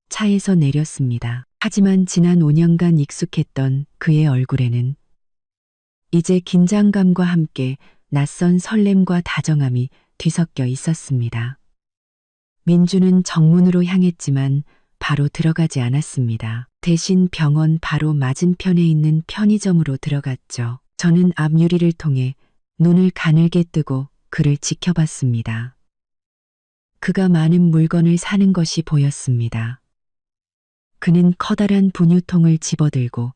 차에서 내렸습니다. 하지만 지난 5년간 익숙했던 그의 얼굴에는 이제 긴장감과 함께 낯선 설렘과 다정함이 뒤섞여 있었습니다. 민주는 정문으로 향했지만 바로 들어가지 않았습니다. 대신 병원 바로 맞은편에 있는 편의점으로 들어갔죠. 저는 앞유리를 통해 눈을 가늘게 뜨고 그를 지켜봤습니다. 그가 많은 물건을 사는 것이 보였습니다. 그는 커다란 분유통을 집어들고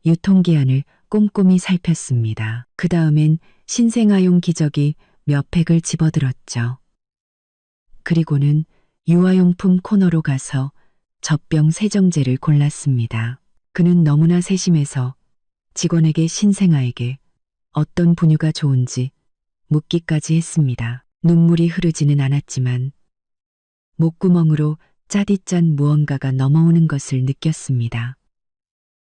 유통기한을 꼼꼼히 살폈습니다. 그 다음엔 신생아용 기저귀 몇 팩을 집어들었죠. 그리고는 유아용품 코너로 가서 젖병 세정제를 골랐습니다. 그는 너무나 세심해서 직원에게 신생아에게 어떤 분유가 좋은지 묻기까지 했습니다. 눈물이 흐르지는 않았지만 목구멍으로 짜디짠 무언가가 넘어오는 것을 느꼈습니다.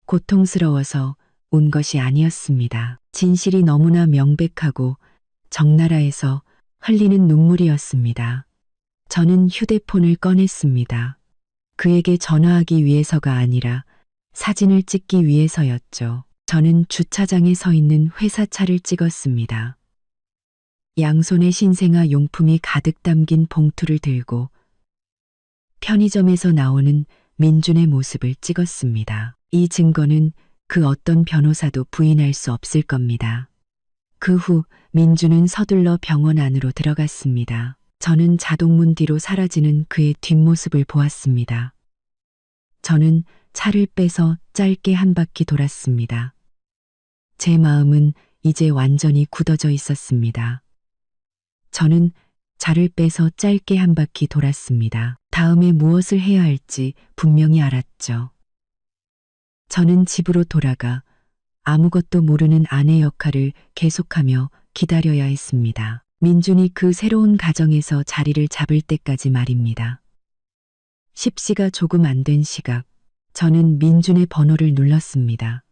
고통스러워서 운 것이 아니었습니다. 진실이 너무나 명백하고 적나라해서 흘리는 눈물이었습니다. 저는 휴대폰을 꺼냈습니다. 그에게 전화하기 위해서가 아니라 사진을 찍기 위해서였죠. 저는 주차장에 서 있는 회사차를 찍었습니다. 양손에 신생아 용품이 가득 담긴 봉투를 들고 편의점에서 나오는 민준의 모습을 찍었습니다. 이 증거는 그 어떤 변호사도 부인할 수 없을 겁니다. 그 후 민준은 서둘러 병원 안으로 들어갔습니다. 저는 자동문 뒤로 사라지는 그의 뒷모습을 보았습니다. 저는 차를 빼서 짧게 한 바퀴 돌았습니다. 제 마음은 이제 완전히 굳어져 있었습니다. 저는 차를 빼서 짧게 한 바퀴 돌았습니다. 다음에 무엇을 해야 할지 분명히 알았죠. 저는 집으로 돌아가 아무것도 모르는 아내 역할을 계속하며 기다려야 했습니다. 민준이 그 새로운 가정에서 자리를 잡을 때까지 말입니다. 10시가 조금 안 된 시각, 저는 민준의 번호를 눌렀습니다.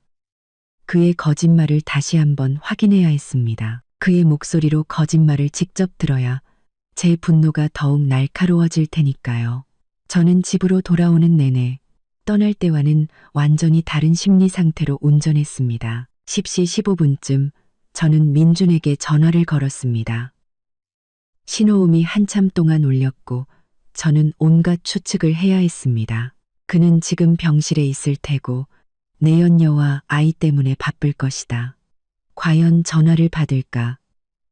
그의 거짓말을 다시 한번 확인해야 했습니다. 그의 목소리로 거짓말을 직접 들어야 제 분노가 더욱 날카로워질 테니까요. 저는 집으로 돌아오는 내내 떠날 때와는 완전히 다른 심리 상태로 운전했습니다. 10시 15분쯤 저는 민준에게 전화를 걸었습니다. 신호음이 한참 동안 울렸고 저는 온갖 추측을 해야 했습니다. 그는 지금 병실에 있을 테고 내연녀와 아이 때문에 바쁠 것이다. 과연 전화를 받을까?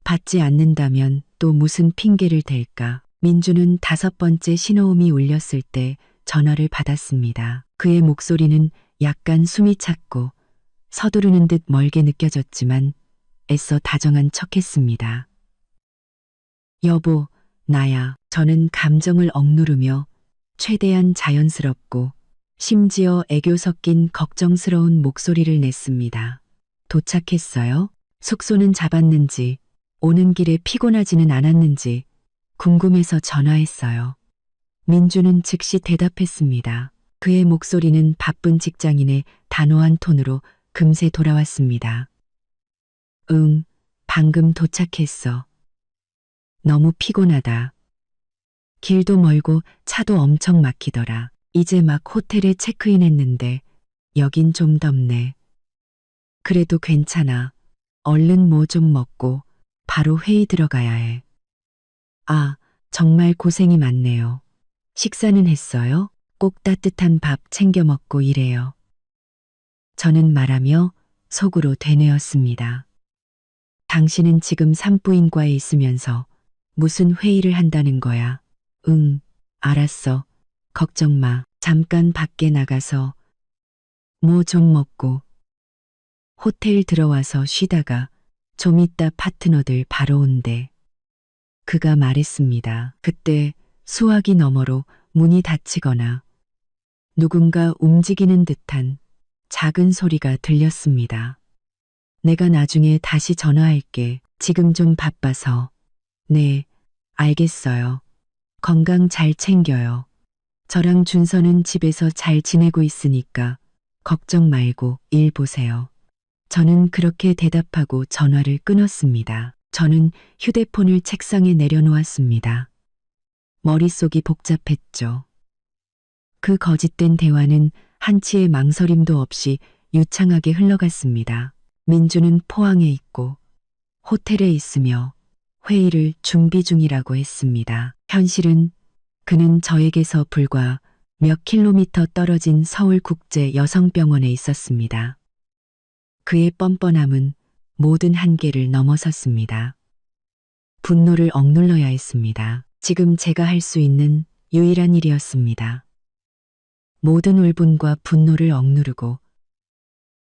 받지 않는다면 또 무슨 핑계를 댈까? 민준은 5번째 신호음이 울렸을 때 전화를 받았습니다. 그의 목소리는 약간 숨이 찼고 서두르는 듯 멀게 느껴졌지만 애써 다정한 척했습니다. 여보, 나야. 저는 감정을 억누르며 최대한 자연스럽고 심지어 애교 섞인 걱정스러운 목소리를 냈습니다. 도착했어요? 숙소는 잡았는지, 오는 길에 피곤하지는 않았는지 궁금해서 전화했어요. 민준은 즉시 대답했습니다. 그의 목소리는 바쁜 직장인의 단호한 톤으로 금세 돌아왔습니다. 응, 방금 도착했어. 너무 피곤하다. 길도 멀고 차도 엄청 막히더라. 이제 막 호텔에 체크인했는데 여긴 좀 덥네. 그래도 괜찮아. 얼른 뭐 좀 먹고 바로 회의 들어가야 해. 아, 정말 고생이 많네요. 식사는 했어요? 꼭 따뜻한 밥 챙겨 먹고 일해요. 저는 말하며 속으로 되뇌었습니다. 당신은 지금 산부인과에 있으면서 무슨 회의를 한다는 거야? 응, 알았어. 걱정 마. 잠깐 밖에 나가서 뭐 좀 먹고 호텔 들어와서 쉬다가 좀 이따 파트너들 바로 온대. 그가 말했습니다. 그때 수화기 너머로 문이 닫히거나 누군가 움직이는 듯한 작은 소리가 들렸습니다. 내가 나중에 다시 전화할게. 지금 좀 바빠서. 네, 알겠어요. 건강 잘 챙겨요. 저랑 준서는 집에서 잘 지내고 있으니까 걱정 말고 일 보세요. 저는 그렇게 대답하고 전화를 끊었습니다. 저는 휴대폰을 책상에 내려놓았습니다. 머릿속이 복잡했죠. 그 거짓된 대화는 한치의 망설임도 없이 유창하게 흘러갔습니다. 민주는 포항에 있고 호텔에 있으며 회의를 준비 중이라고 했습니다. 현실은 그는 저에게서 불과 몇 킬로미터 떨어진 서울국제여성병원에 있었습니다. 그의 뻔뻔함은 모든 한계를 넘어섰습니다. 분노를 억눌러야 했습니다. 지금 제가 할 수 있는 유일한 일이었습니다. 모든 울분과 분노를 억누르고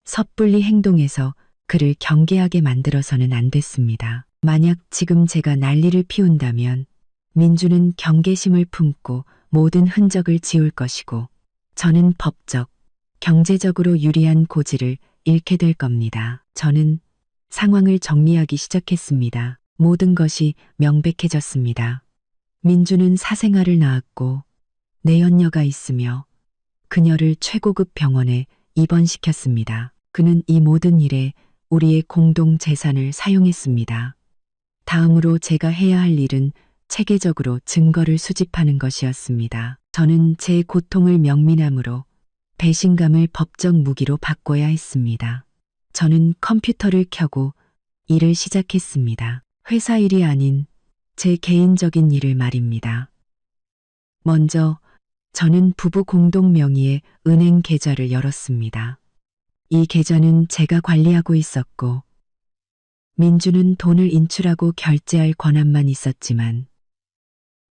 섣불리 행동해서 그를 경계하게 만들어서는 안 됐습니다. 만약 지금 제가 난리를 피운다면 민주는 경계심을 품고 모든 흔적을 지울 것이고 저는 법적, 경제적으로 유리한 고지를 잃게 될 겁니다. 저는 상황을 정리하기 시작했습니다. 모든 것이 명백해졌습니다. 민주는 사생아를 낳았고 내연녀가 있으며 그녀를 최고급 병원에 입원시켰습니다. 그는 이 모든 일에 우리의 공동 재산을 사용했습니다. 다음으로 제가 해야 할 일은 체계적으로 증거를 수집하는 것이었습니다. 저는 제 고통을 명민함으로 배신감을 법적 무기로 바꿔야 했습니다. 저는 컴퓨터를 켜고 일을 시작했습니다. 회사 일이 아닌 제 개인적인 일을 말입니다. 먼저 저는 부부 공동 명의의 은행 계좌를 열었습니다. 이 계좌는 제가 관리하고 있었고 민주는 돈을 인출하고 결제할 권한만 있었지만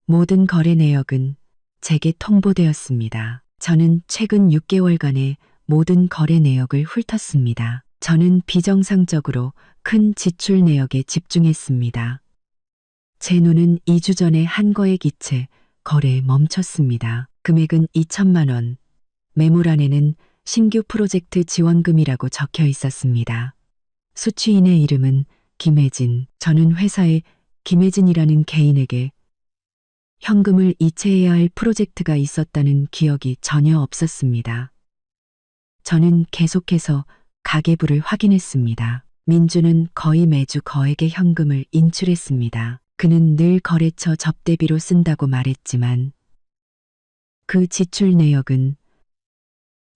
모든 거래 내역은 제게 통보되었습니다. 저는 최근 6개월간의 모든 거래 내역을 훑었습니다. 저는 비정상적으로 큰 지출 내역에 집중했습니다. 제 눈은 2주 전에 한 거액 이체 거래에 멈췄습니다. 금액은 2천만 원. 메모란에는 신규 프로젝트 지원금이라고 적혀 있었습니다. 수취인의 이름은 김혜진. 저는 회사에 김혜진이라는 개인에게 현금을 이체해야 할 프로젝트가 있었다는 기억이 전혀 없었습니다. 저는 계속해서 가계부를 확인했습니다. 민주는 거의 매주 거액의 현금을 인출했습니다. 그는 늘 거래처 접대비로 쓴다고 말했지만 그 지출 내역은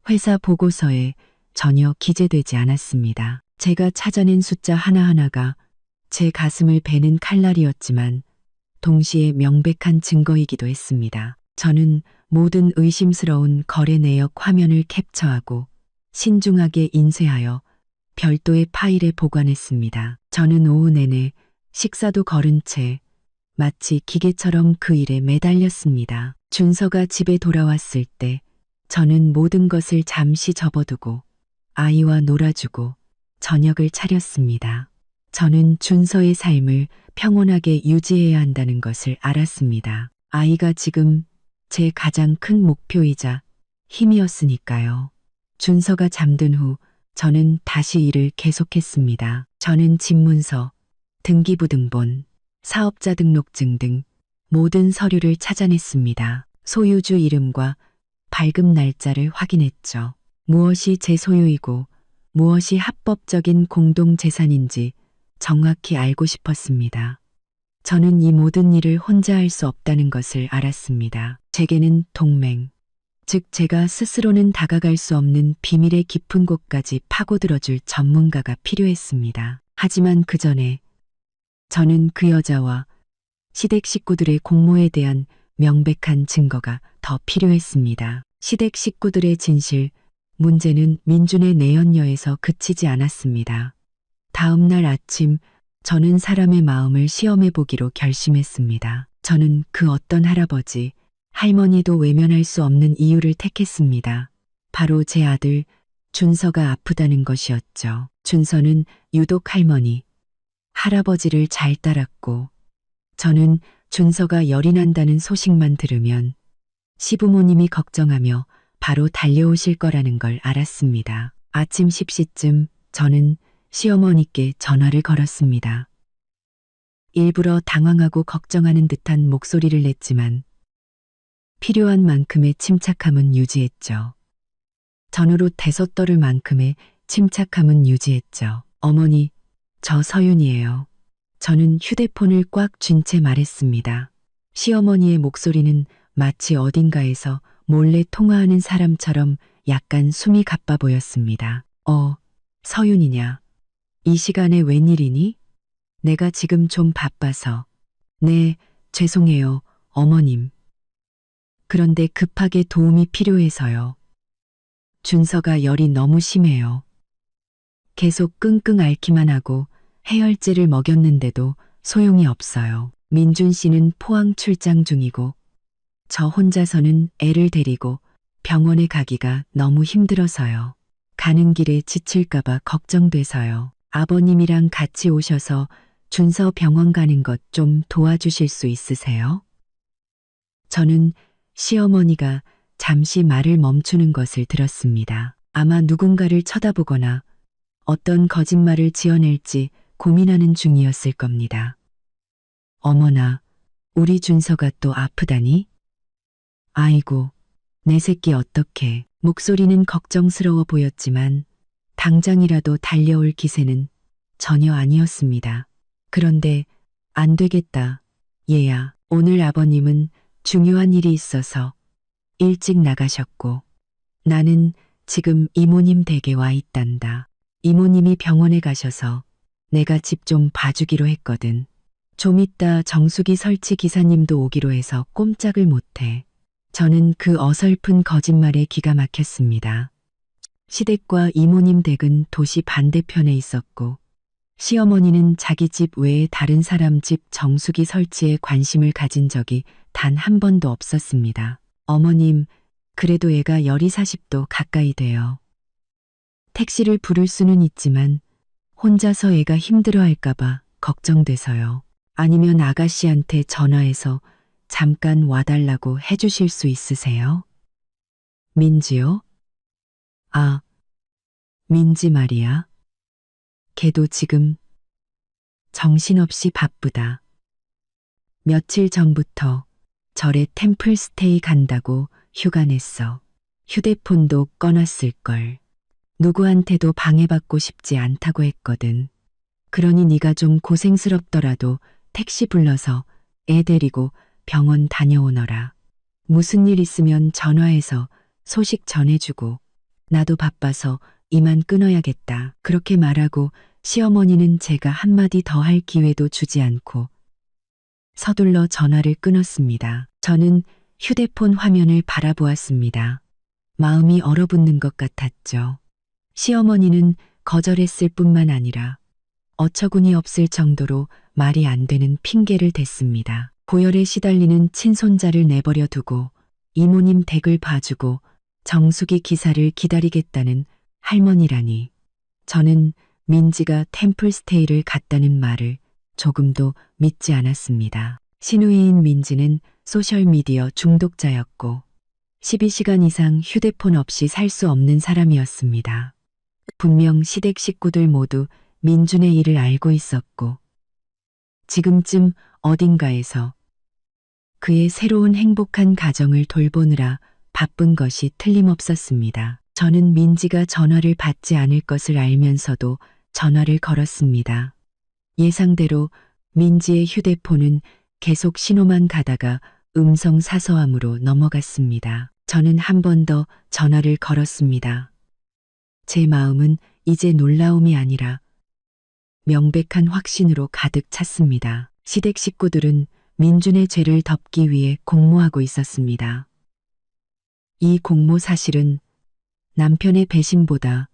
회사 보고서에 전혀 기재되지 않았습니다. 제가 찾아낸 숫자 하나하나가 제 가슴을 베는 칼날이었지만 동시에 명백한 증거이기도 했습니다. 저는 모든 의심스러운 거래 내역 화면을 캡처하고 신중하게 인쇄하여 별도의 파일에 보관했습니다. 저는 오후 내내 식사도 거른 채 마치 기계처럼 그 일에 매달렸습니다. 준서가 집에 돌아왔을 때 저는 모든 것을 잠시 접어두고 아이와 놀아주고 저녁을 차렸습니다. 저는 준서의 삶을 평온하게 유지해야 한다는 것을 알았습니다. 아이가 지금 제 가장 큰 목표이자 힘이었으니까요. 준서가 잠든 후 저는 다시 일을 계속했습니다. 저는 집문서, 등기부등본, 사업자 등록증 등 모든 서류를 찾아냈습니다. 소유주 이름과 발급 날짜를 확인했죠. 무엇이 제 소유이고 무엇이 합법적인 공동재산인지 정확히 알고 싶었습니다. 저는 이 모든 일을 혼자 할 수 없다는 것을 알았습니다. 제게는 동맹, 즉 제가 스스로는 다가갈 수 없는 비밀의 깊은 곳까지 파고들어줄 전문가가 필요했습니다. 하지만 그 전에 저는 그 여자와 시댁 식구들의 공모에 대한 명백한 증거가 더 필요했습니다. 시댁 식구들의 진실, 문제는 민준의 내연녀에서 그치지 않았습니다. 다음 날 아침 저는 사람의 마음을 시험해 보기로 결심했습니다. 저는 그 어떤 할아버지, 할머니도 외면할 수 없는 이유를 택했습니다. 바로 제 아들 준서가 아프다는 것이었죠. 준서는 유독 할머니, 할아버지를 잘 따랐고 저는 준서가 열이 난다는 소식만 들으면 시부모님이 걱정하며 바로 달려오실 거라는 걸 알았습니다. 아침 10시쯤 저는 시어머니께 전화를 걸었습니다. 일부러 당황하고 걱정하는 듯한 목소리를 냈지만 필요한 만큼의 침착함은 유지했죠. 전후로 대서 떨을 만큼의 침착함은 유지했죠. 어머니, 저 서윤이에요. 저는 휴대폰을 꽉 쥔 채 말했습니다. 시어머니의 목소리는 마치 어딘가에서 몰래 통화하는 사람처럼 약간 숨이 가빠 보였습니다. 서윤이냐? 이 시간에 웬일이니? 내가 지금 좀 바빠서. 네, 죄송해요, 어머님. 그런데 급하게 도움이 필요해서요. 준서가 열이 너무 심해요. 계속 끙끙 앓기만 하고 해열제를 먹였는데도 소용이 없어요. 민준 씨는 포항 출장 중이고 저 혼자서는 애를 데리고 병원에 가기가 너무 힘들어서요. 가는 길에 지칠까봐 걱정돼서요. 아버님이랑 같이 오셔서 준서 병원 가는 것 좀 도와주실 수 있으세요? 저는 시어머니가 잠시 말을 멈추는 것을 들었습니다. 아마 누군가를 쳐다보거나 어떤 거짓말을 지어낼지 고민하는 중이었을 겁니다. 어머나, 우리 준서가 또 아프다니? 아이고, 내 새끼 어떡해. 목소리는 걱정스러워 보였지만 당장이라도 달려올 기세는 전혀 아니었습니다. 그런데 안 되겠다. 얘야, 오늘 아버님은 중요한 일이 있어서 일찍 나가셨고 나는 지금 이모님 댁에 와 있단다. 이모님이 병원에 가셔서 내가 집 좀 봐주기로 했거든. 좀 이따 정수기 설치 기사님도 오기로 해서 꼼짝을 못해. 저는 그 어설픈 거짓말에 기가 막혔습니다. 시댁과 이모님 댁은 도시 반대편에 있었고 시어머니는 자기 집 외에 다른 사람 집 정수기 설치에 관심을 가진 적이 단 한 번도 없었습니다. 어머님, 그래도 애가 열이 40도 가까이 돼요. 택시를 부를 수는 있지만 혼자서 애가 힘들어할까봐 걱정돼서요. 아니면 아가씨한테 전화해서 잠깐 와달라고 해주실 수 있으세요? 민지요? 아, 민지 말이야. 걔도 지금 정신없이 바쁘다. 며칠 전부터 절에 템플스테이 간다고 휴가 냈어. 휴대폰도 꺼놨을걸. 누구한테도 방해받고 싶지 않다고 했거든. 그러니 네가 좀 고생스럽더라도 택시 불러서 애 데리고 병원 다녀오너라. 무슨 일 있으면 전화해서 소식 전해주고 나도 바빠서 이만 끊어야겠다. 그렇게 말하고 시어머니는 제가 한마디 더 할 기회도 주지 않고 서둘러 전화를 끊었습니다. 저는 휴대폰 화면을 바라보았습니다. 마음이 얼어붙는 것 같았죠. 시어머니는 거절했을 뿐만 아니라 어처구니 없을 정도로 말이 안 되는 핑계를 댔습니다. 고열에 시달리는 친손자를 내버려 두고 이모님 댁을 봐주고 정수기 기사를 기다리겠다는 할머니라니. 저는 민지가 템플스테이를 갔다는 말을 조금도 믿지 않았습니다. 시누이인 민지는 소셜미디어 중독자였고 12시간 이상 휴대폰 없이 살 수 없는 사람이었습니다. 분명 시댁 식구들 모두 민준의 일을 알고 있었고 지금쯤 어딘가에서 그의 새로운 행복한 가정을 돌보느라 바쁜 것이 틀림없었습니다. 저는 민지가 전화를 받지 않을 것을 알면서도 전화를 걸었습니다. 예상대로 민지의 휴대폰은 계속 신호만 가다가 음성 사서함으로 넘어갔습니다. 저는 한 번 더 전화를 걸었습니다. 제 마음은 이제 놀라움이 아니라 명백한 확신으로 가득 찼습니다. 시댁 식구들은 민준의 죄를 덮기 위해 공모하고 있었습니다. 이 공모 사실은 남편의 배신보다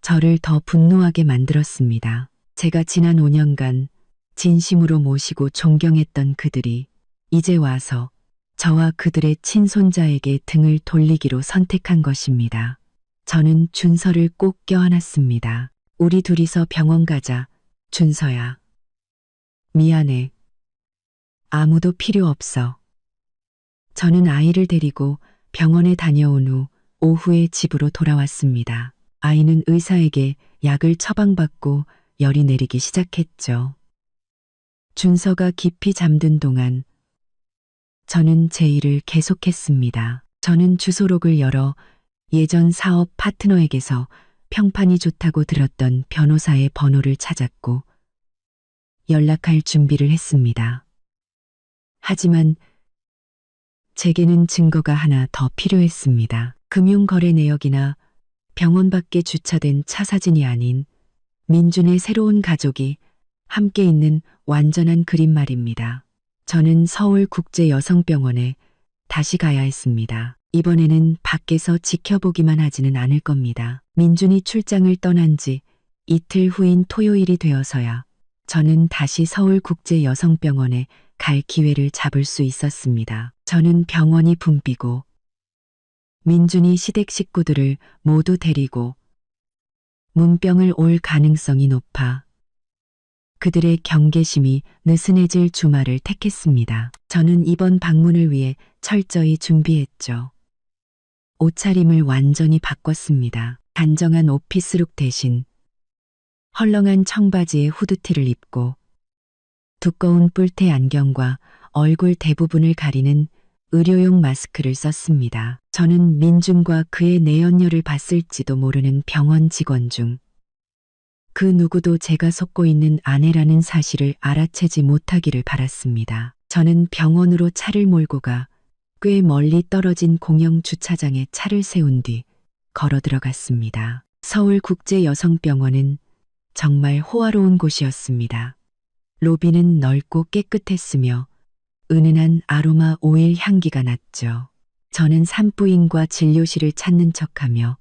저를 더 분노하게 만들었습니다. 제가 지난 5년간 진심으로 모시고 존경했던 그들이 이제 와서 저와 그들의 친손자에게 등을 돌리기로 선택한 것입니다. 저는 준서를 꼭 껴안았습니다. 우리 둘이서 병원 가자, 준서야. 미안해. 아무도 필요 없어. 저는 아이를 데리고 병원에 다녀온 후 오후에 집으로 돌아왔습니다. 아이는 의사에게 약을 처방받고 열이 내리기 시작했죠. 준서가 깊이 잠든 동안 저는 제 일을 계속했습니다. 저는 주소록을 열어 예전 사업 파트너에게서 평판이 좋다고 들었던 변호사의 번호를 찾았고 연락할 준비를 했습니다. 하지만 제게는 증거가 하나 더 필요했습니다. 금융거래 내역이나 병원 밖에 주차된 차 사진이 아닌 민준의 새로운 가족이 함께 있는 완전한 그림 말입니다. 저는 서울국제여성병원에 다시 가야 했습니다. 이번에는 밖에서 지켜보기만 하지는 않을 겁니다. 민준이 출장을 떠난 지 이틀 후인 토요일이 되어서야 저는 다시 서울국제여성병원에 갈 기회를 잡을 수 있었습니다. 저는 병원이 붐비고 민준이 시댁 식구들을 모두 데리고 문병을 올 가능성이 높아 그들의 경계심이 느슨해질 주말을 택했습니다. 저는 이번 방문을 위해 철저히 준비했죠. 옷차림을 완전히 바꿨습니다. 단정한 오피스룩 대신 헐렁한 청바지에 후드티를 입고 두꺼운 뿔테 안경과 얼굴 대부분을 가리는 의료용 마스크를 썼습니다. 저는 민준과 그의 내연녀를 봤을지도 모르는 병원 직원 중 그 누구도 제가 속고 있는 아내라는 사실을 알아채지 못하기를 바랐습니다. 저는 병원으로 차를 몰고 가 꽤 멀리 떨어진 공영 주차장에 차를 세운 뒤 걸어 들어갔습니다. 서울국제여성병원은 정말 호화로운 곳이었습니다. 로비는 넓고 깨끗했으며 은은한 아로마 오일 향기가 났죠. 저는 산부인과 진료실을 찾는 척하며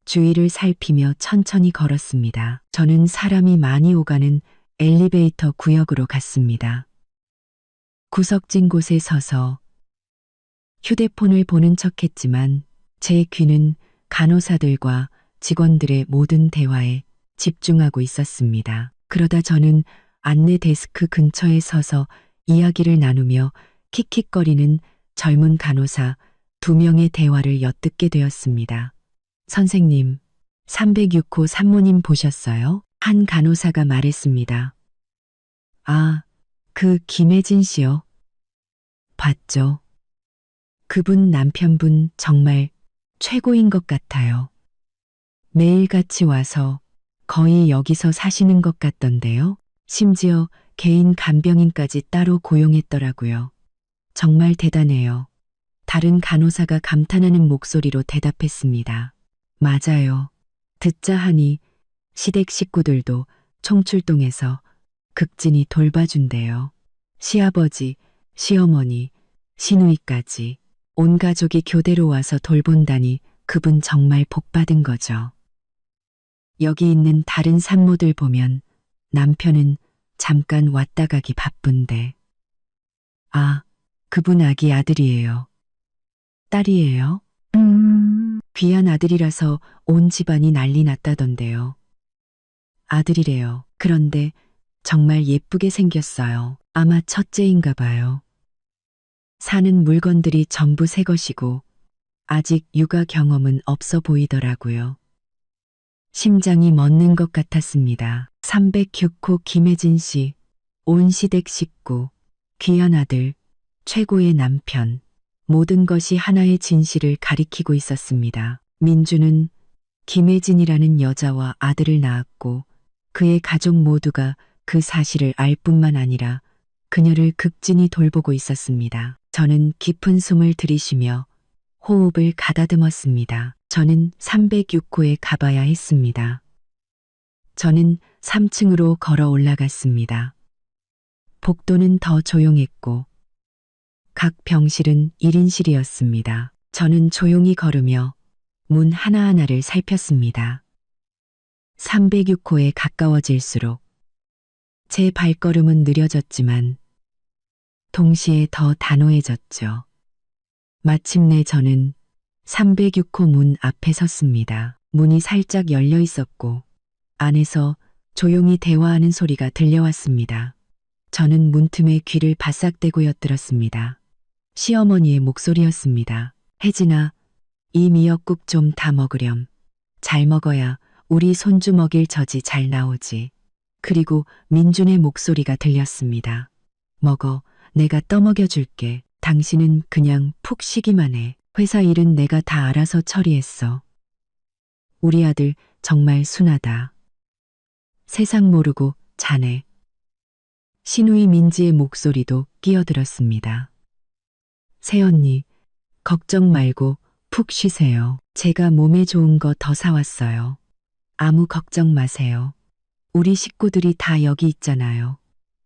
주위를 살피며 천천히 걸었습니다. 저는 사람이 많이 오가는 엘리베이터 구역으로 갔습니다. 구석진 곳에 서서 휴대폰을 보는 척했지만 제 귀는 간호사들과 직원들의 모든 대화에 집중하고 있었습니다. 그러다 저는 안내 데스크 근처에 서서 이야기를 나누며 킥킥거리는 젊은 간호사 2명의 대화를 엿듣게 되었습니다. 선생님, 306호 산모님 보셨어요? 한 간호사가 말했습니다. 아, 그 김혜진 씨요. 봤죠. 그분 남편분 정말 최고인 것 같아요. 매일같이 와서 거의 여기서 사시는 것 같던데요. 심지어 개인 간병인까지 따로 고용했더라고요. 정말 대단해요. 다른 간호사가 감탄하는 목소리로 대답했습니다. 맞아요. 듣자 하니 시댁 식구들도 총출동해서 극진히 돌봐준대요. 시아버지, 시어머니, 시누이까지 온 가족이 교대로 와서 돌본다니 그분 정말 복받은 거죠. 여기 있는 다른 산모들 보면 남편은 잠깐 왔다 가기 바쁜데. 아, 그분 아기 아들이에요. 딸이에요? 귀한 아들이라서 온 집안이 난리 났다던데요. 아들이래요. 그런데 정말 예쁘게 생겼어요. 아마 첫째인가 봐요. 사는 물건들이 전부 새 것이고 아직 육아 경험은 없어 보이더라고요. 심장이 멎는 것 같았습니다. 306호 김혜진 씨, 온 시댁 식구, 귀한 아들, 최고의 남편, 모든 것이 하나의 진실을 가리키고 있었습니다. 민주는 김혜진이라는 여자와 아들을 낳았고 그의 가족 모두가 그 사실을 알 뿐만 아니라 그녀를 극진히 돌보고 있었습니다. 저는 깊은 숨을 들이쉬며 호흡을 가다듬었습니다. 저는 306호에 가봐야 했습니다. 저는 3층으로 걸어 올라갔습니다. 복도는 더 조용했고 각 병실은 1인실이었습니다. 저는 조용히 걸으며 문 하나하나를 살폈습니다. 306호에 가까워질수록 제 발걸음은 느려졌지만 동시에 더 단호해졌죠. 마침내 저는 306호 문 앞에 섰습니다. 문이 살짝 열려 있었고 안에서 조용히 대화하는 소리가 들려왔습니다. 저는 문틈에 귀를 바싹대고 엿들었습니다. 시어머니의 목소리였습니다. 혜진아, 이 미역국 좀 다 먹으렴. 잘 먹어야 우리 손주 먹일 젖이 잘 나오지. 그리고 민준의 목소리가 들렸습니다. 먹어, 내가 떠먹여줄게. 당신은 그냥 푹 쉬기만 해. 회사 일은 내가 다 알아서 처리했어. 우리 아들 정말 순하다. 세상 모르고 자네. 시누이 민지의 목소리도 끼어들었습니다. 새언니, 걱정 말고 푹 쉬세요. 제가 몸에 좋은 거 더 사왔어요. 아무 걱정 마세요. 우리 식구들이 다 여기 있잖아요.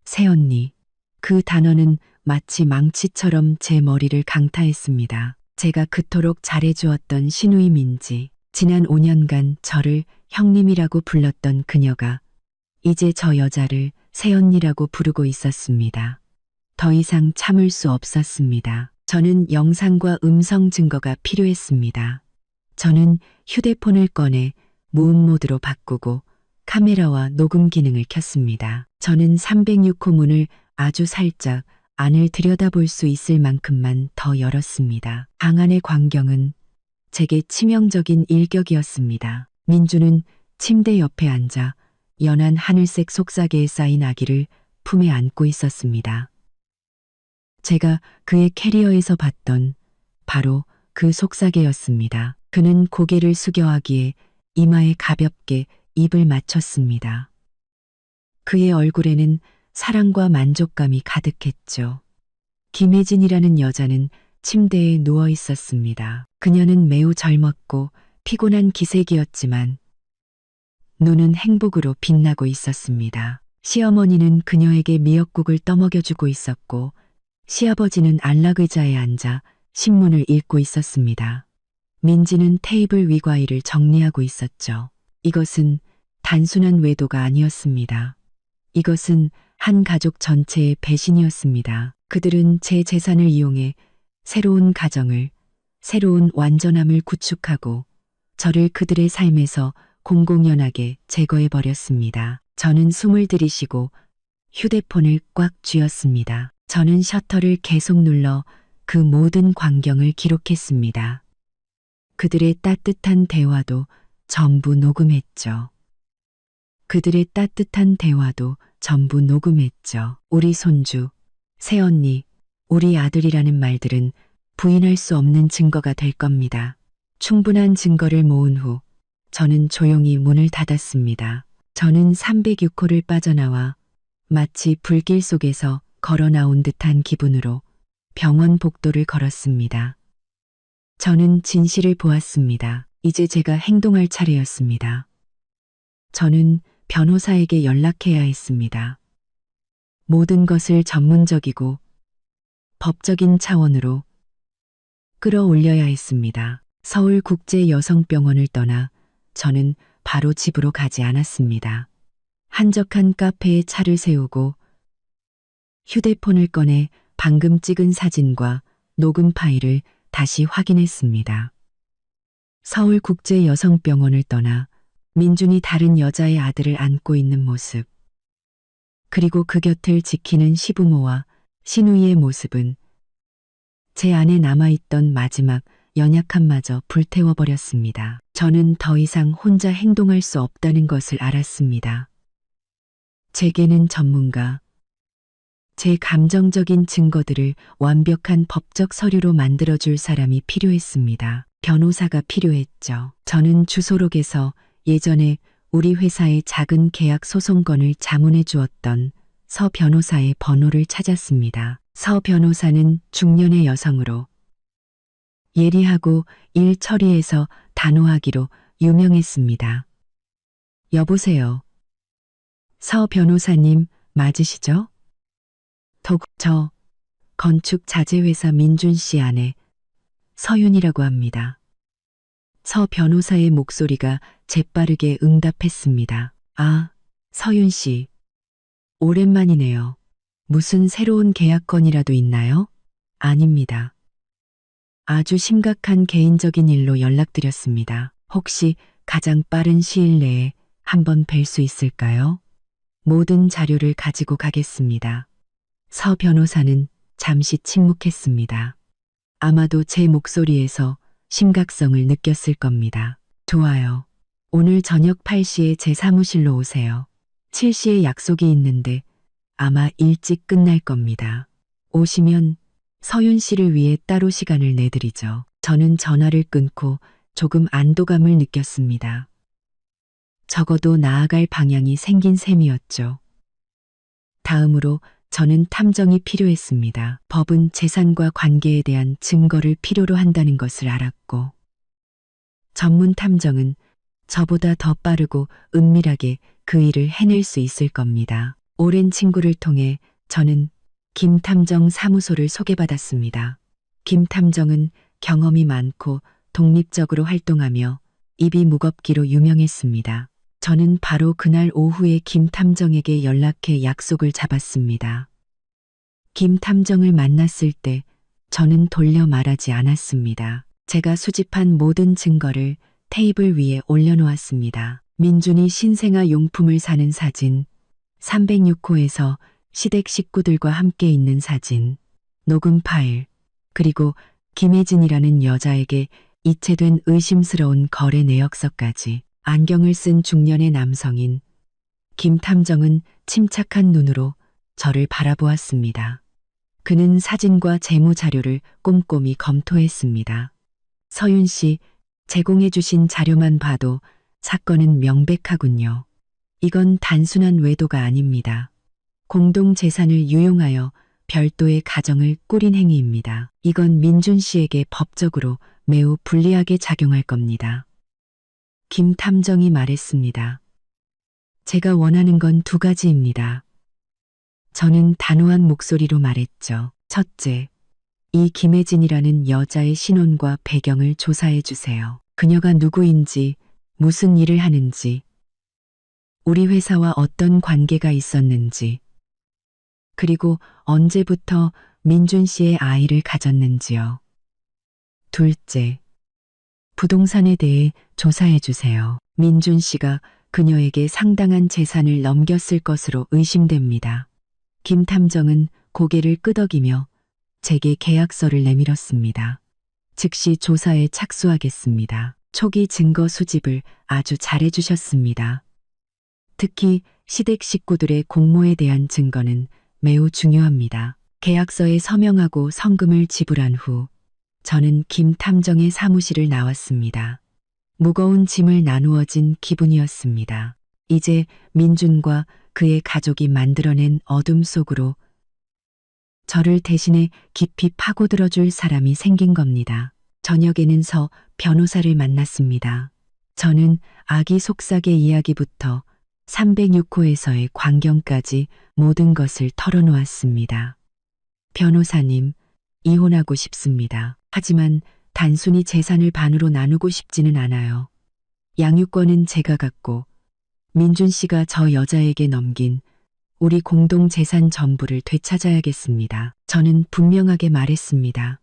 새언니. 그 단어는 마치 망치처럼 제 머리를 강타했습니다. 제가 그토록 잘해주었던 시누이 민지, 지난 5년간 저를 형님이라고 불렀던 그녀가 이제 저 여자를 새언니라고 부르고 있었습니다. 더 이상 참을 수 없었습니다. 저는 영상과 음성 증거가 필요했습니다. 저는 휴대폰을 꺼내 무음 모드로 바꾸고 카메라와 녹음 기능을 켰습니다. 저는 306호 문을 아주 살짝 안을 들여다볼 수 있을 만큼만 더 열었습니다. 방 안의 광경은 제게 치명적인 일격이었습니다. 민주는 침대 옆에 앉아 연한 하늘색 속삭이에 쌓인 아기를 품에 안고 있었습니다. 제가 그의 캐리어에서 봤던 바로 그 속삭이였습니다. 그는 고개를 숙여 아기의 이마에 가볍게 입을 맞췄습니다. 그의 얼굴에는 사랑과 만족감이 가득했죠. 김혜진이라는 여자는 침대에 누워 있었습니다. 그녀는 매우 젊었고 피곤한 기색이었지만 눈은 행복으로 빛나고 있었습니다. 시어머니는 그녀에게 미역국을 떠먹여주고 있었고 시아버지는 안락의자에 앉아 신문을 읽고 있었습니다. 민지는 테이블 위 과일을 정리하고 있었죠. 이것은 단순한 외도가 아니었습니다. 이것은 한 가족 전체의 배신이었습니다. 그들은 제 재산을 이용해 새로운 가정을, 새로운 완전함을 구축하고 저를 그들의 삶에서 공공연하게 제거해버렸습니다. 저는 숨을 들이쉬고 휴대폰을 꽉 쥐었습니다. 저는 셔터를 계속 눌러 그 모든 광경을 기록했습니다. 그들의 따뜻한 대화도 전부 녹음했죠. 그들의 따뜻한 대화도 전부 녹음했죠. 우리 손주, 새언니, 우리 아들이라는 말들은 부인할 수 없는 증거가 될 겁니다. 충분한 증거를 모은 후 저는 조용히 문을 닫았습니다. 저는 306호를 빠져나와 마치 불길 속에서 걸어 나온 듯한 기분으로 병원 복도를 걸었습니다. 저는 진실을 보았습니다. 이제 제가 행동할 차례였습니다. 저는 변호사에게 연락해야 했습니다. 모든 것을 전문적이고 법적인 차원으로 끌어올려야 했습니다. 서울국제여성병원을 떠나 저는 바로 집으로 가지 않았습니다. 한적한 카페에 차를 세우고 휴대폰을 꺼내 방금 찍은 사진과 녹음 파일을 다시 확인했습니다. 서울국제여성병원을 떠나 민준이 다른 여자의 아들을 안고 있는 모습, 그리고 그 곁을 지키는 시부모와 시누이의 모습은 제 안에 남아있던 마지막 연약함마저 불태워버렸습니다. 저는 더 이상 혼자 행동할 수 없다는 것을 알았습니다. 제게는 전문가, 제 감정적인 증거들을 완벽한 법적 서류로 만들어줄 사람이 필요했습니다. 변호사가 필요했죠. 저는 주소록에서 예전에 우리 회사의 작은 계약 소송건을 자문해 주었던 서 변호사의 번호를 찾았습니다. 서 변호사는 중년의 여성으로 예리하고 일 처리에서 단호하기로 유명했습니다. 여보세요. 서 변호사님 맞으시죠? 저 건축자재회사 민준 씨 아내 서윤이라고 합니다. 서 변호사의 목소리가 재빠르게 응답했습니다. 아, 서윤 씨. 오랜만이네요. 무슨 새로운 계약건이라도 있나요? 아닙니다. 아주 심각한 개인적인 일로 연락드렸습니다. 혹시 가장 빠른 시일 내에 한번 뵐 수 있을까요? 모든 자료를 가지고 가겠습니다. 서 변호사는 잠시 침묵했습니다. 아마도 제 목소리에서 심각성을 느꼈을 겁니다. 좋아요. 오늘 저녁 8시에 제 사무실로 오세요. 7시에 약속이 있는데 아마 일찍 끝날 겁니다. 오시면 서윤 씨를 위해 따로 시간을 내드리죠. 저는 전화를 끊고 조금 안도감을 느꼈습니다. 적어도 나아갈 방향이 생긴 셈이었죠. 다음으로 저는 탐정이 필요했습니다. 법은 재산과 관계에 대한 증거를 필요로 한다는 것을 알았고, 전문 탐정은 저보다 더 빠르고 은밀하게 그 일을 해낼 수 있을 겁니다. 오랜 친구를 통해 저는 김 탐정 사무소를 소개받았습니다. 김 탐정은 경험이 많고 독립적으로 활동하며 입이 무겁기로 유명했습니다. 저는 바로 그날 오후에 김 탐정에게 연락해 약속을 잡았습니다. 김 탐정을 만났을 때 저는 돌려 말하지 않았습니다. 제가 수집한 모든 증거를 테이블 위에 올려놓았습니다. 민준이 신생아 용품을 사는 사진, 306호에서 시댁 식구들과 함께 있는 사진, 녹음 파일, 그리고 김혜진이라는 여자에게 이체된 의심스러운 거래 내역서까지. 안경을 쓴 중년의 남성인 김 탐정은 침착한 눈으로 저를 바라보았습니다. 그는 사진과 재무 자료를 꼼꼼히 검토했습니다. 서윤 씨, 제공해 주신 자료만 봐도 사건은 명백하군요. 이건 단순한 외도가 아닙니다. 공동 재산을 유용하여 별도의 가정을 꾸린 행위입니다. 이건 민준 씨에게 법적으로 매우 불리하게 작용할 겁니다. 김 탐정이 말했습니다. 제가 원하는 건 두 가지입니다. 저는 단호한 목소리로 말했죠. 첫째, 이 김혜진이라는 여자의 신원과 배경을 조사해 주세요. 그녀가 누구인지, 무슨 일을 하는지, 우리 회사와 어떤 관계가 있었는지, 그리고 언제부터 민준 씨의 아이를 가졌는지요. 둘째, 부동산에 대해 조사해 주세요. 민준 씨가 그녀에게 상당한 재산을 넘겼을 것으로 의심됩니다. 김 탐정은 고개를 끄덕이며 제게 계약서를 내밀었습니다. 즉시 조사에 착수하겠습니다. 초기 증거 수집을 아주 잘해 주셨습니다. 특히 시댁 식구들의 공모에 대한 증거는 매우 중요합니다. 계약서에 서명하고 성금을 지불한 후 저는 김 탐정의 사무실을 나왔습니다. 무거운 짐을 나누어진 기분이었습니다. 이제 민준과 그의 가족이 만들어낸 어둠 속으로 저를 대신해 깊이 파고들어줄 사람이 생긴 겁니다. 저녁에는 서 변호사를 만났습니다. 저는 아기 속삭의 이야기부터 306호에서의 광경까지 모든 것을 털어놓았습니다. 변호사님, 이혼하고 싶습니다. 하지만 단순히 재산을 반으로 나누고 싶지는 않아요. 양육권은 제가 갖고 민준 씨가 저 여자에게 넘긴 우리 공동 재산 전부를 되찾아야겠습니다. 저는 분명하게 말했습니다.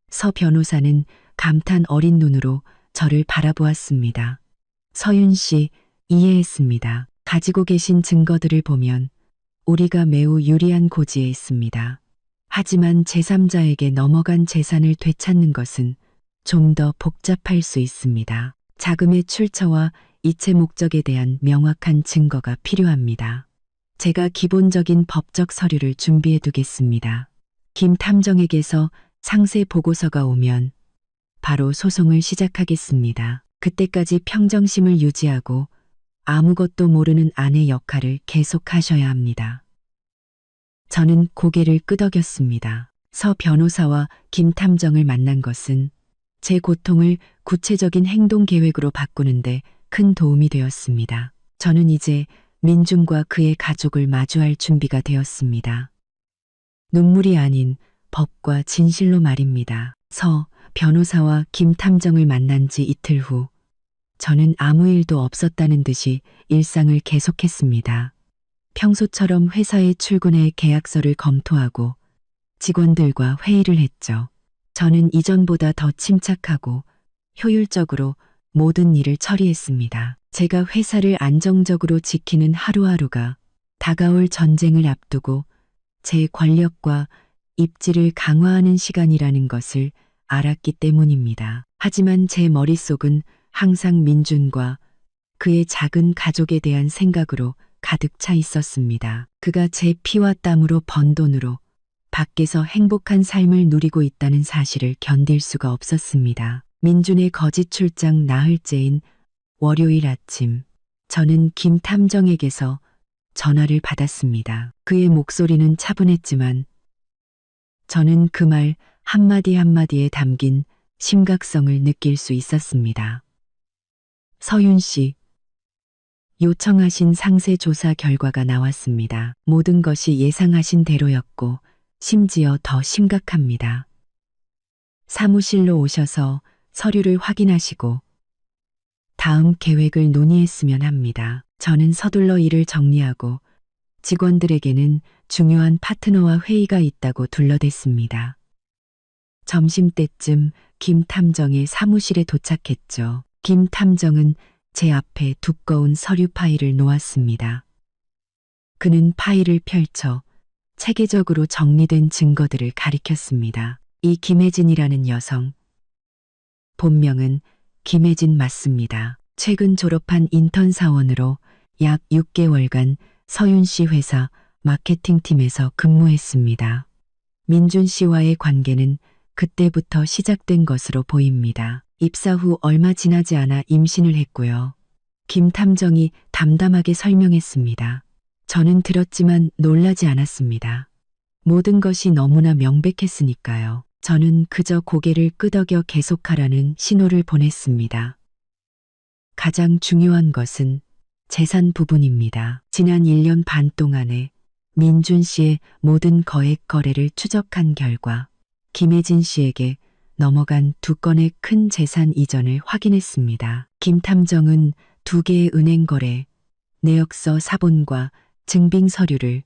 서 변호사는 감탄 어린 눈으로 저를 바라보았습니다. 서윤 씨, 이해했습니다. 가지고 계신 증거들을 보면 우리가 매우 유리한 고지에 있습니다. 하지만 제3자에게 넘어간 재산을 되찾는 것은 좀 더 복잡할 수 있습니다. 자금의 출처와 이체 목적에 대한 명확한 증거가 필요합니다. 제가 기본적인 법적 서류를 준비해 두겠습니다. 김 탐정에게서 상세 보고서가 오면 바로 소송을 시작하겠습니다. 그때까지 평정심을 유지하고 아무것도 모르는 아내 역할을 계속하셔야 합니다. 저는 고개를 끄덕였습니다. 서 변호사와 김 탐정을 만난 것은 제 고통을 구체적인 행동 계획으로 바꾸는데 큰 도움이 되었습니다. 저는 이제 민준과 그의 가족을 마주할 준비가 되었습니다. 눈물이 아닌 법과 진실로 말입니다. 서 변호사와 김 탐정을 만난 지 이틀 후 저는 아무 일도 없었다는 듯이 일상을 계속했습니다. 평소처럼 회사에 출근해 계약서를 검토하고 직원들과 회의를 했죠. 저는 이전보다 더 침착하고 효율적으로 모든 일을 처리했습니다. 제가 회사를 안정적으로 지키는 하루하루가 다가올 전쟁을 앞두고 제 권력과 입지를 강화하는 시간이라는 것을 알았기 때문입니다. 하지만 제 머릿속은 항상 민준과 그의 작은 가족에 대한 생각으로 가득 차 있었습니다. 그가 제 피와 땀으로 번 돈으로 밖에서 행복한 삶을 누리고 있다는 사실을 견딜 수가 없었습니다. 민준의 거짓 출장 나흘째인 월요일 아침, 저는 김 탐정에게서 전화를 받았습니다. 그의 목소리는 차분했지만 저는 그 말 한마디 한마디에 담긴 심각성을 느낄 수 있었습니다. 서윤 씨, 요청하신 상세 조사 결과가 나왔습니다. 모든 것이 예상하신 대로였고 심지어 더 심각합니다. 사무실로 오셔서 서류를 확인하시고 다음 계획을 논의했으면 합니다. 저는 서둘러 일을 정리하고 직원들에게는 중요한 파트너와 회의가 있다고 둘러댔습니다. 점심때쯤 김 탐정의 사무실에 도착했죠. 김 탐정은 제 앞에 두꺼운 서류 파일을 놓았습니다. 그는 파일을 펼쳐 체계적으로 정리된 증거들을 가리켰습니다. 이 김혜진이라는 여성, 본명은 김혜진 맞습니다. 최근 졸업한 인턴 사원으로 약 6개월간 서윤 씨 회사 마케팅팀에서 근무했습니다. 민준 씨와의 관계는 그때부터 시작된 것으로 보입니다. 입사 후 얼마 지나지 않아 임신을 했고요. 김 탐정이 담담하게 설명했습니다. 저는 들었지만 놀라지 않았습니다. 모든 것이 너무나 명백했으니까요. 저는 그저 고개를 끄덕여 계속하라는 신호를 보냈습니다. 가장 중요한 것은 재산 부분입니다. 지난 1년 반 동안에 민준 씨의 모든 거액 거래를 추적한 결과 김혜진 씨에게 넘어간 2건의 큰 재산 이전을 확인했습니다. 김 탐정은 2개의 은행 거래, 내역서 사본과 증빙 서류를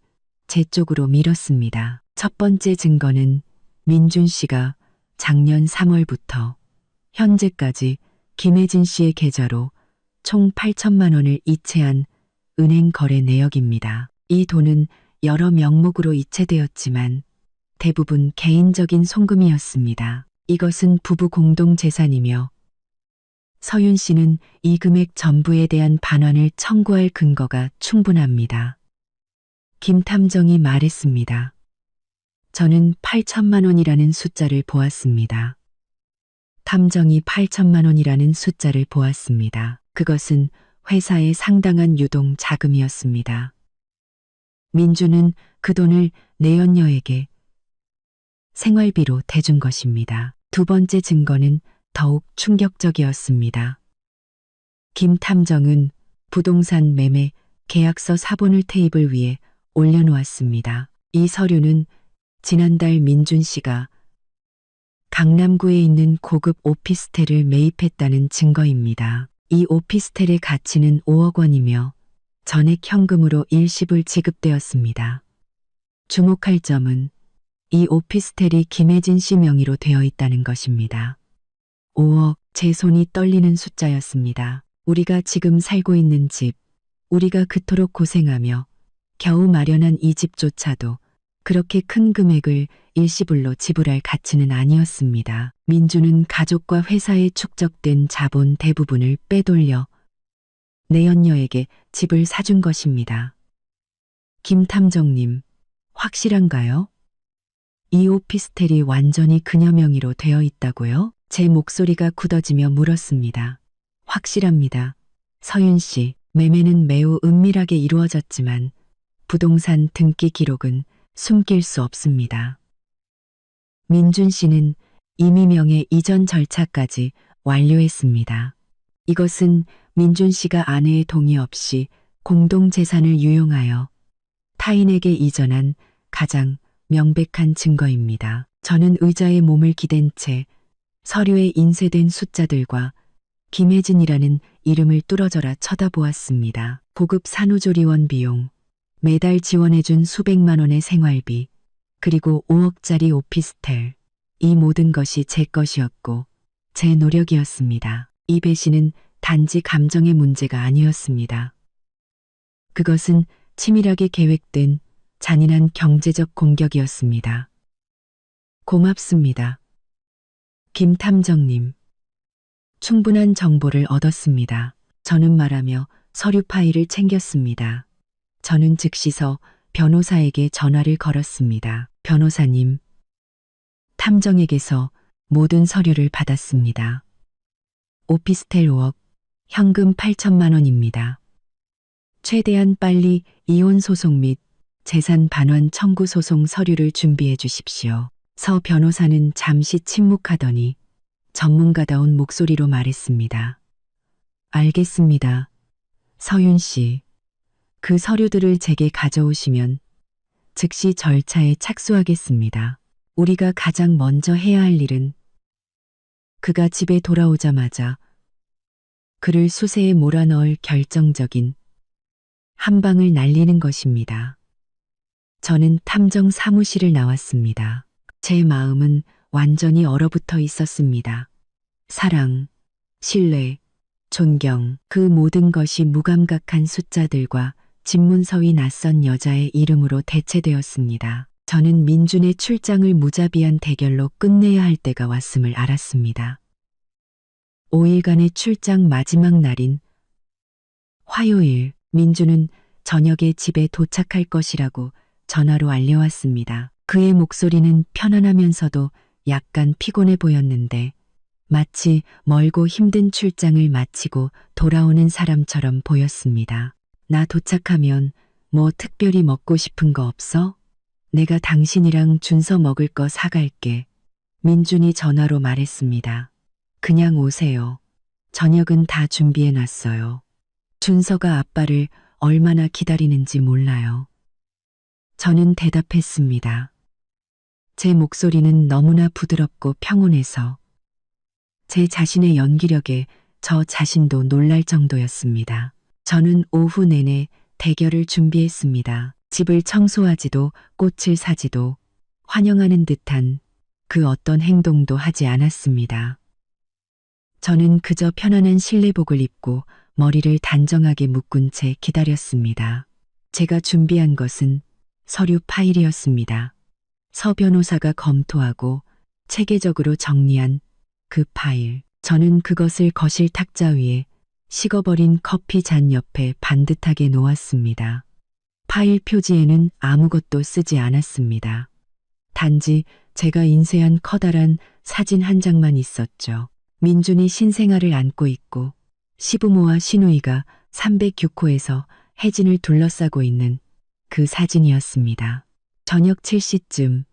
제 쪽으로 밀었습니다. 첫 번째 증거는 민준 씨가 작년 3월부터 현재까지 김혜진 씨의 계좌로 총 8천만 원을 이체한 은행 거래 내역입니다. 이 돈은 여러 명목으로 이체되었지만 대부분 개인적인 송금이었습니다. 이것은 부부 공동 재산이며 서윤 씨는 이 금액 전부에 대한 반환을 청구할 근거가 충분합니다. 김 탐정이 말했습니다. 저는 8천만 원이라는 숫자를 보았습니다. 탐정이 8천만 원이라는 숫자를 보았습니다. 그것은 회사의 상당한 유동 자금이었습니다. 민주는 그 돈을 내연녀에게 생활비로 대준 것입니다. 2번째 증거는 더욱 충격적이었습니다. 김 탐정은 부동산 매매 계약서 사본을 테이블 위에 올려놓았습니다. 이 서류는 지난달 민준 씨가 강남구에 있는 고급 오피스텔을 매입했다는 증거입니다. 이 오피스텔의 가치는 5억 원이며 전액 현금으로 일시불 지급되었습니다. 주목할 점은 이 오피스텔이 김혜진 씨 명의로 되어 있다는 것입니다. 5억, 제 손이 떨리는 숫자였습니다. 우리가 지금 살고 있는 집, 우리가 그토록 고생하며 겨우 마련한 이 집조차도 그렇게 큰 금액을 일시불로 지불할 가치는 아니었습니다. 민주는 가족과 회사에 축적된 자본 대부분을 빼돌려 내연녀에게 집을 사준 것입니다. 김 탐정님, 확실한가요? 이 오피스텔이 완전히 그녀 명의로 되어 있다고요? 제 목소리가 굳어지며 물었습니다. 확실합니다. 서윤 씨, 매매는 매우 은밀하게 이루어졌지만 부동산 등기 기록은 숨길 수 없습니다. 민준 씨는 임의명의 이전 절차까지 완료했습니다. 이것은 민준 씨가 아내의 동의 없이 공동재산을 유용하여 타인에게 이전한 가장 명백한 증거입니다. 저는 의자에 몸을 기댄 채 서류에 인쇄된 숫자들과 김혜진이라는 이름을 뚫어져라 쳐다보았습니다. 고급 산후조리원 비용, 매달 지원해준 수백만 원의 생활비, 그리고 5억짜리 오피스텔. 이 모든 것이 제 것이었고 제 노력이었습니다. 이 배신은 단지 감정의 문제가 아니었습니다. 그것은 치밀하게 계획된 잔인한 경제적 공격이었습니다. 고맙습니다. 김 탐정님. 충분한 정보를 얻었습니다. 저는 말하며 서류 파일을 챙겼습니다. 저는 즉시서 변호사에게 전화를 걸었습니다. 변호사님. 탐정에게서 모든 서류를 받았습니다. 오피스텔 5억, 현금 8천만 원입니다. 최대한 빨리 이혼 소송 및 재산 반환 청구 소송 서류를 준비해 주십시오. 서 변호사는 잠시 침묵하더니 전문가다운 목소리로 말했습니다. 알겠습니다. 서윤 씨, 그 서류들을 제게 가져오시면 즉시 절차에 착수하겠습니다. 우리가 가장 먼저 해야 할 일은 그가 집에 돌아오자마자 그를 수세에 몰아넣을 결정적인 한 방을 날리는 것입니다. 저는 탐정 사무실을 나왔습니다. 제 마음은 완전히 얼어붙어 있었습니다. 사랑, 신뢰, 존경, 그 모든 것이 무감각한 숫자들과 집문서 위 낯선 여자의 이름으로 대체되었습니다. 저는 민준의 출장을 무자비한 대결로 끝내야 할 때가 왔음을 알았습니다. 5일간의 출장 마지막 날인 화요일, 민준은 저녁에 집에 도착할 것이라고 전화로 알려왔습니다. 그의 목소리는 편안하면서도 약간 피곤해 보였는데 마치 멀고 힘든 출장을 마치고 돌아오는 사람처럼 보였습니다. 나 도착하면 뭐 특별히 먹고 싶은 거 없어? 내가 당신이랑 준서 먹을 거 사갈게. 민준이 전화로 말했습니다. 그냥 오세요. 저녁은 다 준비해 놨어요. 준서가 아빠를 얼마나 기다리는지 몰라요. 저는 대답했습니다. 제 목소리는 너무나 부드럽고 평온해서 제 자신의 연기력에 저 자신도 놀랄 정도였습니다. 저는 오후 내내 대결을 준비했습니다. 집을 청소하지도 꽃을 사지도 환영하는 듯한 그 어떤 행동도 하지 않았습니다. 저는 그저 편안한 실내복을 입고 머리를 단정하게 묶은 채 기다렸습니다. 제가 준비한 것은 서류 파일이었습니다. 서 변호사가 검토하고 체계적으로 정리한 그 파일. 저는 그것을 거실 탁자 위에 식어버린 커피 잔 옆에 반듯하게 놓았습니다. 파일 표지에는 아무것도 쓰지 않았습니다. 단지 제가 인쇄한 커다란 사진 한 장만 있었죠. 민준이 신생아를 안고 있고 시부모와 시누이가 306호에서 혜진을 둘러싸고 있는 그 사진이었습니다. 저녁 7시쯤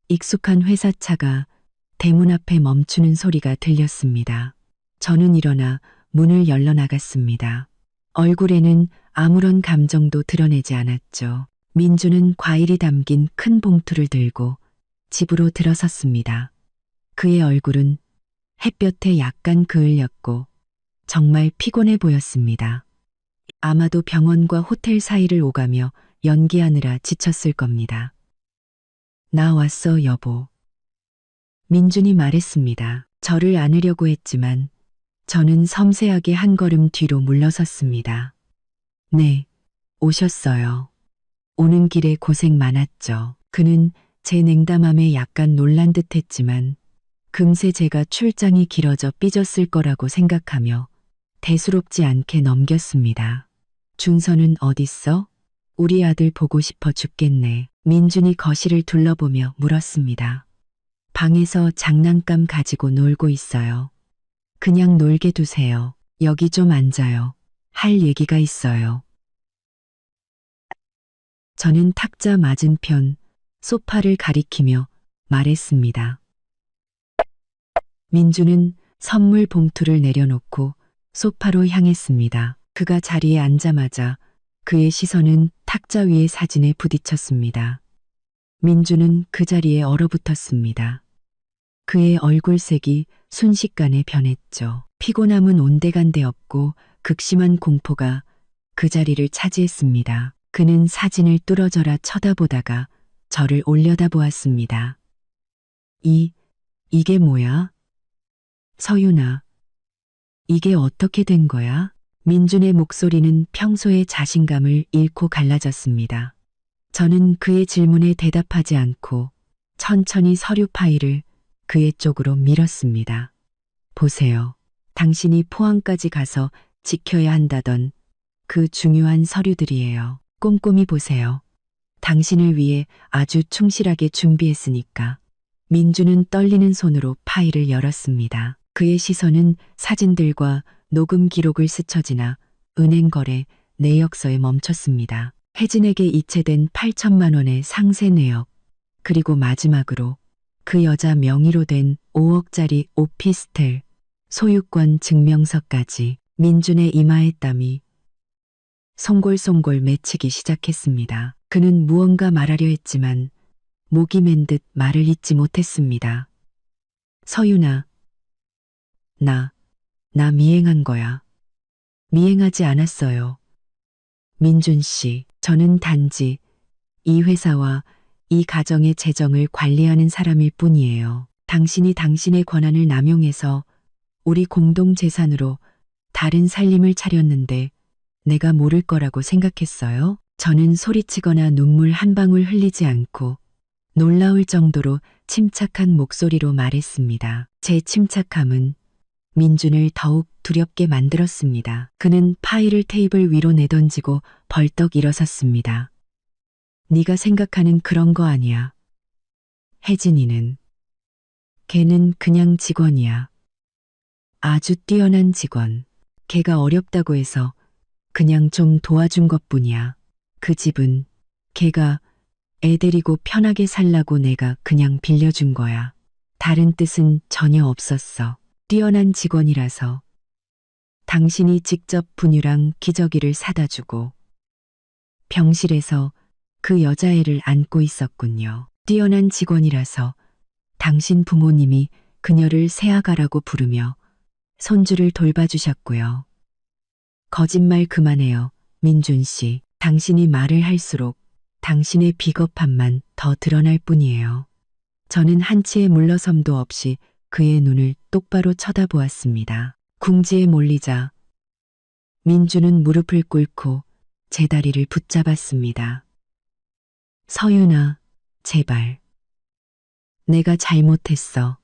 익숙한 회사차가 대문 앞에 멈추는 소리가 들렸습니다. 저는 일어나 문을 열러 나갔습니다. 얼굴에는 아무런 감정도 드러내지 않았죠. 민주는 과일이 담긴 큰 봉투를 들고 집으로 들어섰습니다. 그의 얼굴은 햇볕에 약간 그을렸고 정말 피곤해 보였습니다. 아마도 병원과 호텔 사이를 오가며 연기하느라 지쳤을 겁니다. 나 왔어, 여보. 민준이 말했습니다. 저를 안으려고 했지만 저는 섬세하게 한 걸음 뒤로 물러섰습니다. 네, 오셨어요. 오는 길에 고생 많았죠. 그는 제 냉담함에 약간 놀란 듯 했지만 금세 제가 출장이 길어져 삐졌을 거라고 생각하며 대수롭지 않게 넘겼습니다. 준서는 어딨어? 우리 아들 보고 싶어 죽겠네. 민준이 거실을 둘러보며 물었습니다. 방에서 장난감 가지고 놀고 있어요. 그냥 놀게 두세요. 여기 좀 앉아요. 할 얘기가 있어요. 저는 탁자 맞은편 소파를 가리키며 말했습니다. 민주는 선물 봉투를 내려놓고 소파로 향했습니다. 그가 자리에 앉자마자 그의 시선은 탁자 위의 사진에 부딪혔습니다. 민주는 그 자리에 얼어붙었습니다. 그의 얼굴색이 순식간에 변했죠. 피곤함은 온데간데 없고 극심한 공포가 그 자리를 차지했습니다. 그는 사진을 뚫어져라 쳐다보다가 저를 올려다보았습니다. 이게 뭐야? 서윤아, 이게 어떻게 된 거야? 민준의 목소리는 평소의 자신감을 잃고 갈라졌습니다. 저는 그의 질문에 대답하지 않고 천천히 서류 파일을 그의 쪽으로 밀었습니다. 보세요. 당신이 포항까지 가서 지켜야 한다던 그 중요한 서류들이에요. 꼼꼼히 보세요. 당신을 위해 아주 충실하게 준비했으니까. 민주는 떨리는 손으로 파일을 열었습니다. 그의 시선은 사진들과 녹음 기록을 스쳐 지나 은행 거래 내역서에 멈췄습니다. 혜진에게 이체된 8천만 원의 상세 내역, 그리고 마지막으로 그 여자 명의로 된 5억짜리 오피스텔 소유권 증명서까지. 민준의 이마에 땀이 송골송골 맺히기 시작했습니다. 그는 무언가 말하려 했지만 목이 맨 듯 말을 잇지 못했습니다. 서윤아, 나 미행한 거야. 미행하지 않았어요. 민준 씨, 저는 단지 이 회사와 이 가정의 재정을 관리하는 사람일 뿐이에요. 당신이 당신의 권한을 남용해서 우리 공동 재산으로 다른 살림을 차렸는데 내가 모를 거라고 생각했어요? 저는 소리치거나 눈물 한 방울 흘리지 않고 놀라울 정도로 침착한 목소리로 말했습니다. 제 침착함은 민준을 더욱 두렵게 만들었습니다. 그는 파일을 테이블 위로 내던지고 벌떡 일어섰습니다. 네가 생각하는 그런 거 아니야. 혜진이는. 걔는 그냥 직원이야. 아주 뛰어난 직원. 걔가 어렵다고 해서 그냥 좀 도와준 것뿐이야. 그 집은 걔가 애 데리고 편하게 살라고 내가 그냥 빌려준 거야. 다른 뜻은 전혀 없었어. 뛰어난 직원이라서 당신이 직접 분유랑 기저귀를 사다 주고 병실에서 그 여자애를 안고 있었군요. 뛰어난 직원이라서 당신 부모님이 그녀를 새아가라고 부르며 손주를 돌봐주셨고요. 거짓말 그만해요, 민준 씨. 당신이 말을 할수록 당신의 비겁함만 더 드러날 뿐이에요. 저는 한치의 물러섬도 없이 그의 눈을 똑바로 쳐다보았습니다. 궁지에 몰리자 민주는 무릎을 꿇고 제 다리를 붙잡았습니다. 서윤아, 제발. 내가 잘못했어.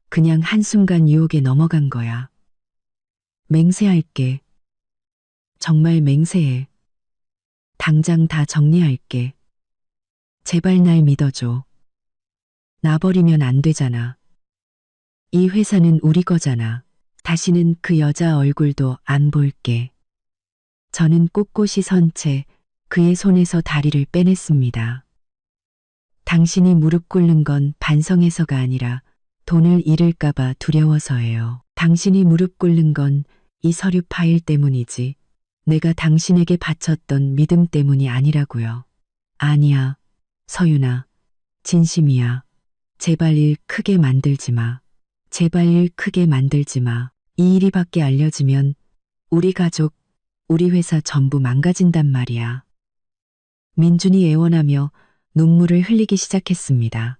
그냥 한순간 유혹에 넘어간 거야. 맹세할게. 정말 맹세해. 당장 다 정리할게. 제발 날 믿어줘. 나 버리면 안 되잖아. 이 회사는 우리 거잖아. 다시는 그 여자 얼굴도 안 볼게. 저는 꼿꼿이 선 채 그의 손에서 다리를 빼냈습니다. 당신이 무릎 꿇는 건 반성해서가 아니라 돈을 잃을까봐 두려워서예요. 당신이 무릎 꿇는 건 이 서류 파일 때문이지 내가 당신에게 바쳤던 믿음 때문이 아니라고요. 아니야, 서윤아. 진심이야. 제발 일 크게 만들지 마. 제발 일 크게 만들지 마. 이 일이 밖에 알려지면 우리 가족, 우리 회사 전부 망가진단 말이야. 민준이 애원하며 눈물을 흘리기 시작했습니다.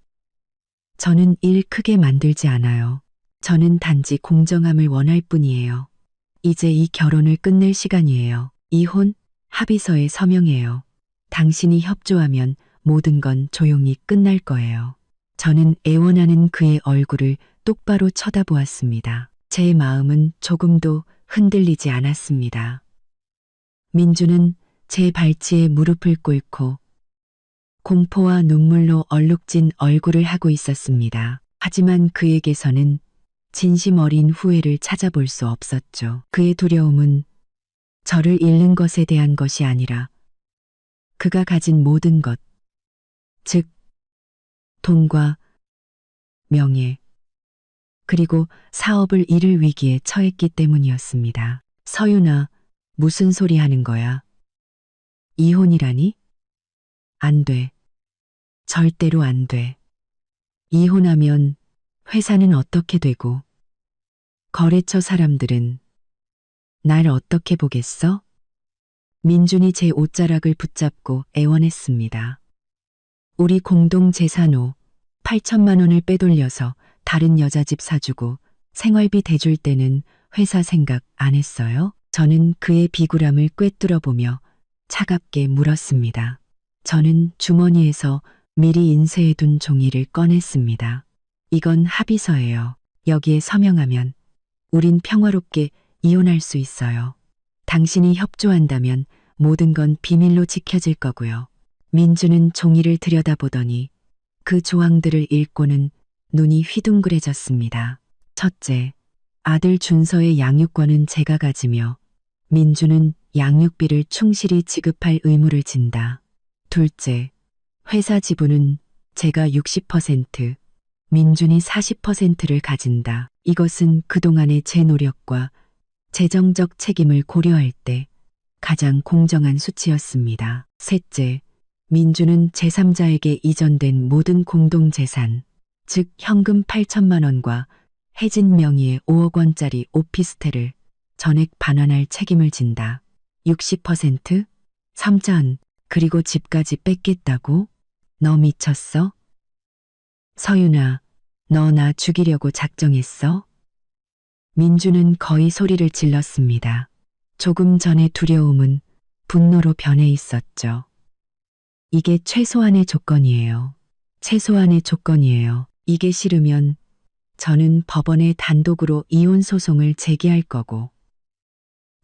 저는 일 크게 만들지 않아요. 저는 단지 공정함을 원할 뿐이에요. 이제 이 결혼을 끝낼 시간이에요. 이혼, 합의서에 서명해요. 당신이 협조하면 모든 건 조용히 끝날 거예요. 저는 애원하는 그의 얼굴을 똑바로 쳐다보았습니다. 제 마음은 조금도 흔들리지 않았습니다. 민주는 제 발치에 무릎을 꿇고 공포와 눈물로 얼룩진 얼굴을 하고 있었습니다. 하지만 그에게서는 진심 어린 후회를 찾아볼 수 없었죠. 그의 두려움은 저를 잃는 것에 대한 것이 아니라 그가 가진 모든 것, 즉 돈과 명예, 그리고 사업을 잃을 위기에 처했기 때문이었습니다. 서윤아, 무슨 소리 하는 거야? 이혼이라니? 안 돼. 절대로 안 돼. 이혼하면 회사는 어떻게 되고 거래처 사람들은 날 어떻게 보겠어? 민준이 제 옷자락을 붙잡고 애원했습니다. 우리 공동 재산호 8천만 원을 빼돌려서 다른 여자 집 사주고 생활비 대줄 때는 회사 생각 안 했어요? 저는 그의 비굴함을 꿰뚫어 보며 차갑게 물었습니다. 저는 주머니에서 미리 인쇄해둔 종이를 꺼냈습니다. 이건 합의서예요. 여기에 서명하면 우린 평화롭게 이혼할 수 있어요. 당신이 협조한다면 모든 건 비밀로 지켜질 거고요. 민주는 종이를 들여다보더니 그 조항들을 읽고는 눈이 휘둥그레졌습니다. 첫째, 아들 준서의 양육권은 제가 가지며 민주는 양육비를 충실히 지급할 의무를 진다. 둘째, 회사 지분은 제가 60%, 민준이 40%를 가진다. 이것은 그동안의 제 노력과 재정적 책임을 고려할 때 가장 공정한 수치였습니다. 셋째, 민주는 제3자에게 이전된 모든 공동재산, 즉 현금 8천만 원과 혜진 명의의 5억 원짜리 오피스텔을 전액 반환할 책임을 진다. 60%? 3전, 그리고 집까지 뺏겠다고? 너 미쳤어? 서윤아, 너 나 죽이려고 작정했어? 민주는 거의 소리를 질렀습니다. 조금 전의 두려움은 분노로 변해 있었죠. 이게 최소한의 조건이에요. 최소한의 조건이에요. 이게 싫으면 저는 법원에 단독으로 이혼 소송을 제기할 거고,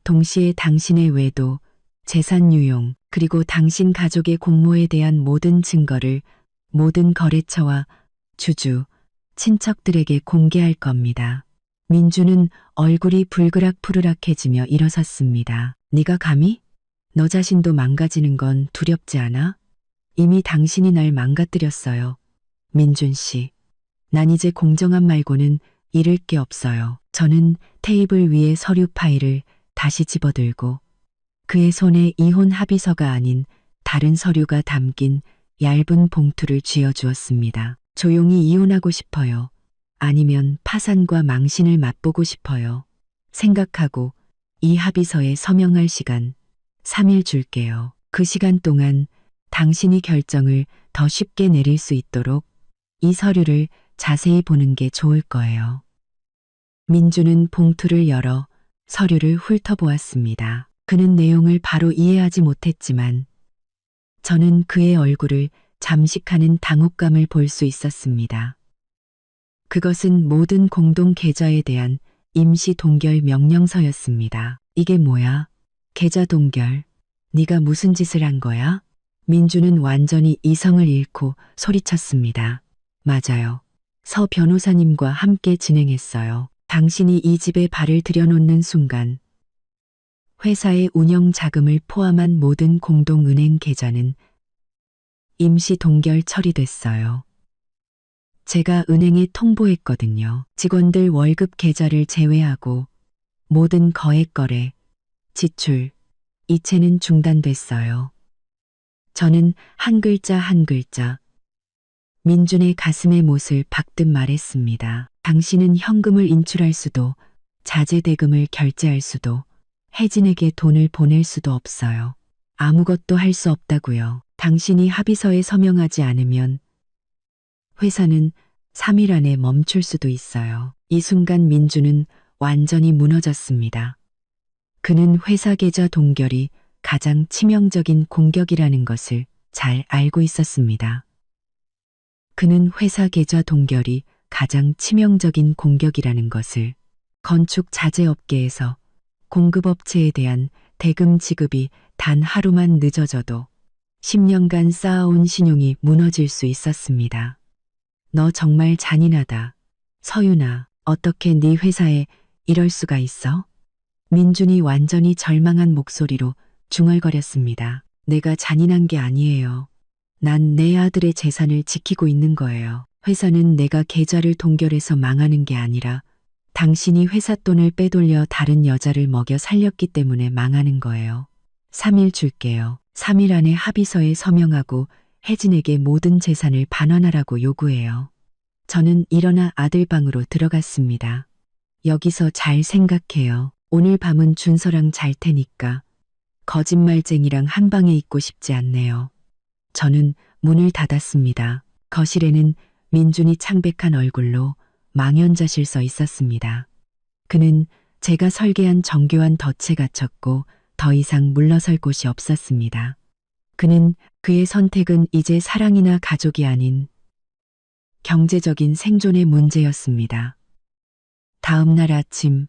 동시에 당신의 외도, 재산 유용, 그리고 당신 가족의 공모에 대한 모든 증거를 모든 거래처와 주주, 친척들에게 공개할 겁니다. 민주는 얼굴이 불그락푸르락해지며 일어섰습니다. 네가 감히? 너 자신도 망가지는 건 두렵지 않아? 이미 당신이 날 망가뜨렸어요. 민준 씨, 난 이제 공정함 말고는 잃을 게 없어요. 저는 테이블 위에 서류 파일을 다시 집어들고 그의 손에 이혼 합의서가 아닌 다른 서류가 담긴 얇은 봉투를 쥐어주었습니다. 조용히 이혼하고 싶어요. 아니면 파산과 망신을 맛보고 싶어요. 생각하고 이 합의서에 서명할 시간 3일 줄게요. 그 시간 동안 당신이 결정을 더 쉽게 내릴 수 있도록 이 서류를 자세히 보는 게 좋을 거예요. 민주는 봉투를 열어 서류를 훑어보았습니다. 그는 내용을 바로 이해하지 못했지만 저는 그의 얼굴을 잠식하는 당혹감을 볼 수 있었습니다. 그것은 모든 공동 계좌에 대한 임시 동결 명령서였습니다. 이게 뭐야? 계좌 동결. 네가 무슨 짓을 한 거야? 민주는 완전히 이성을 잃고 소리쳤습니다. 맞아요. 서 변호사님과 함께 진행했어요. 당신이 이 집에 발을 들여놓는 순간 회사의 운영 자금을 포함한 모든 공동은행 계좌는 임시 동결 처리됐어요. 제가 은행에 통보했거든요. 직원들 월급 계좌를 제외하고 모든 거액 거래, 지출, 이체는 중단됐어요. 저는 한 글자 한 글자 민준의 가슴에 못을 박듯 말했습니다. 당신은 현금을 인출할 수도 자재 대금을 결제할 수도 혜진에게 돈을 보낼 수도 없어요. 아무것도 할 수 없다고요. 당신이 합의서에 서명하지 않으면 회사는 3일 안에 멈출 수도 있어요. 이 순간 민주는 완전히 무너졌습니다. 그는 회사 계좌 동결이 가장 치명적인 공격이라는 것을 잘 알고 있었습니다. 그는 회사 계좌 동결이 가장 치명적인 공격이라는 것을 건축 자재 업계에서 공급업체에 대한 대금 지급이 단 하루만 늦어져도 10년간 쌓아온 신용이 무너질 수 있었습니다. 너 정말 잔인하다. 서윤아, 어떻게 네 회사에 이럴 수가 있어? 민준이 완전히 절망한 목소리로 중얼거렸습니다. 내가 잔인한 게 아니에요. 난 내 아들의 재산을 지키고 있는 거예요. 회사는 내가 계좌를 동결해서 망하는 게 아니라 당신이 회사 돈을 빼돌려 다른 여자를 먹여 살렸기 때문에 망하는 거예요. 3일 줄게요. 3일 안에 합의서에 서명하고 혜진에게 모든 재산을 반환하라고 요구해요. 저는 일어나 아들 방으로 들어갔습니다. 여기서 잘 생각해요. 오늘 밤은 준서랑 잘 테니까 거짓말쟁이랑 한 방에 있고 싶지 않네요. 저는 문을 닫았습니다. 거실에는 민준이 창백한 얼굴로 망연자실 서 있었습니다. 그는 제가 설계한 정교한 덫에 갇혔고 더 이상 물러설 곳이 없었습니다. 그는 그의 선택은 이제 사랑이나 가족이 아닌 경제적인 생존의 문제였습니다. 다음 날 아침,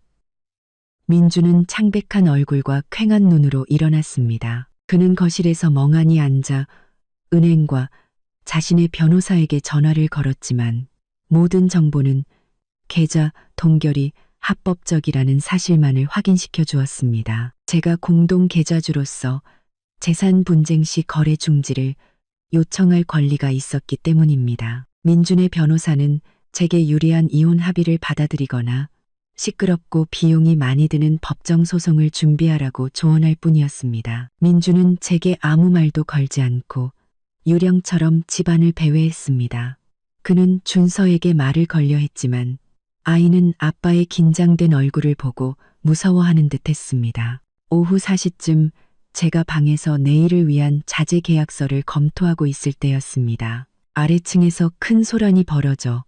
민주는 창백한 얼굴과 퀭한 눈으로 일어났습니다. 그는 거실에서 멍하니 앉아 은행과 자신의 변호사에게 전화를 걸었지만 모든 정보는 계좌 동결이 합법적이라는 사실만을 확인시켜 주었습니다. 제가 공동 계좌주로서 재산 분쟁 시 거래 중지를 요청할 권리가 있었기 때문입니다. 민준의 변호사는 제게 유리한 이혼 합의를 받아들이거나 시끄럽고 비용이 많이 드는 법정 소송을 준비하라고 조언할 뿐이었습니다. 민준은 제게 아무 말도 걸지 않고 유령처럼 집안을 배회했습니다. 그는 준서에게 말을 걸려 했지만 아이는 아빠의 긴장된 얼굴을 보고 무서워하는 듯 했습니다. 오후 4시쯤 제가 방에서 내일을 위한 자재 계약서를 검토하고 있을 때였습니다. 아래층에서 큰 소란이 벌어져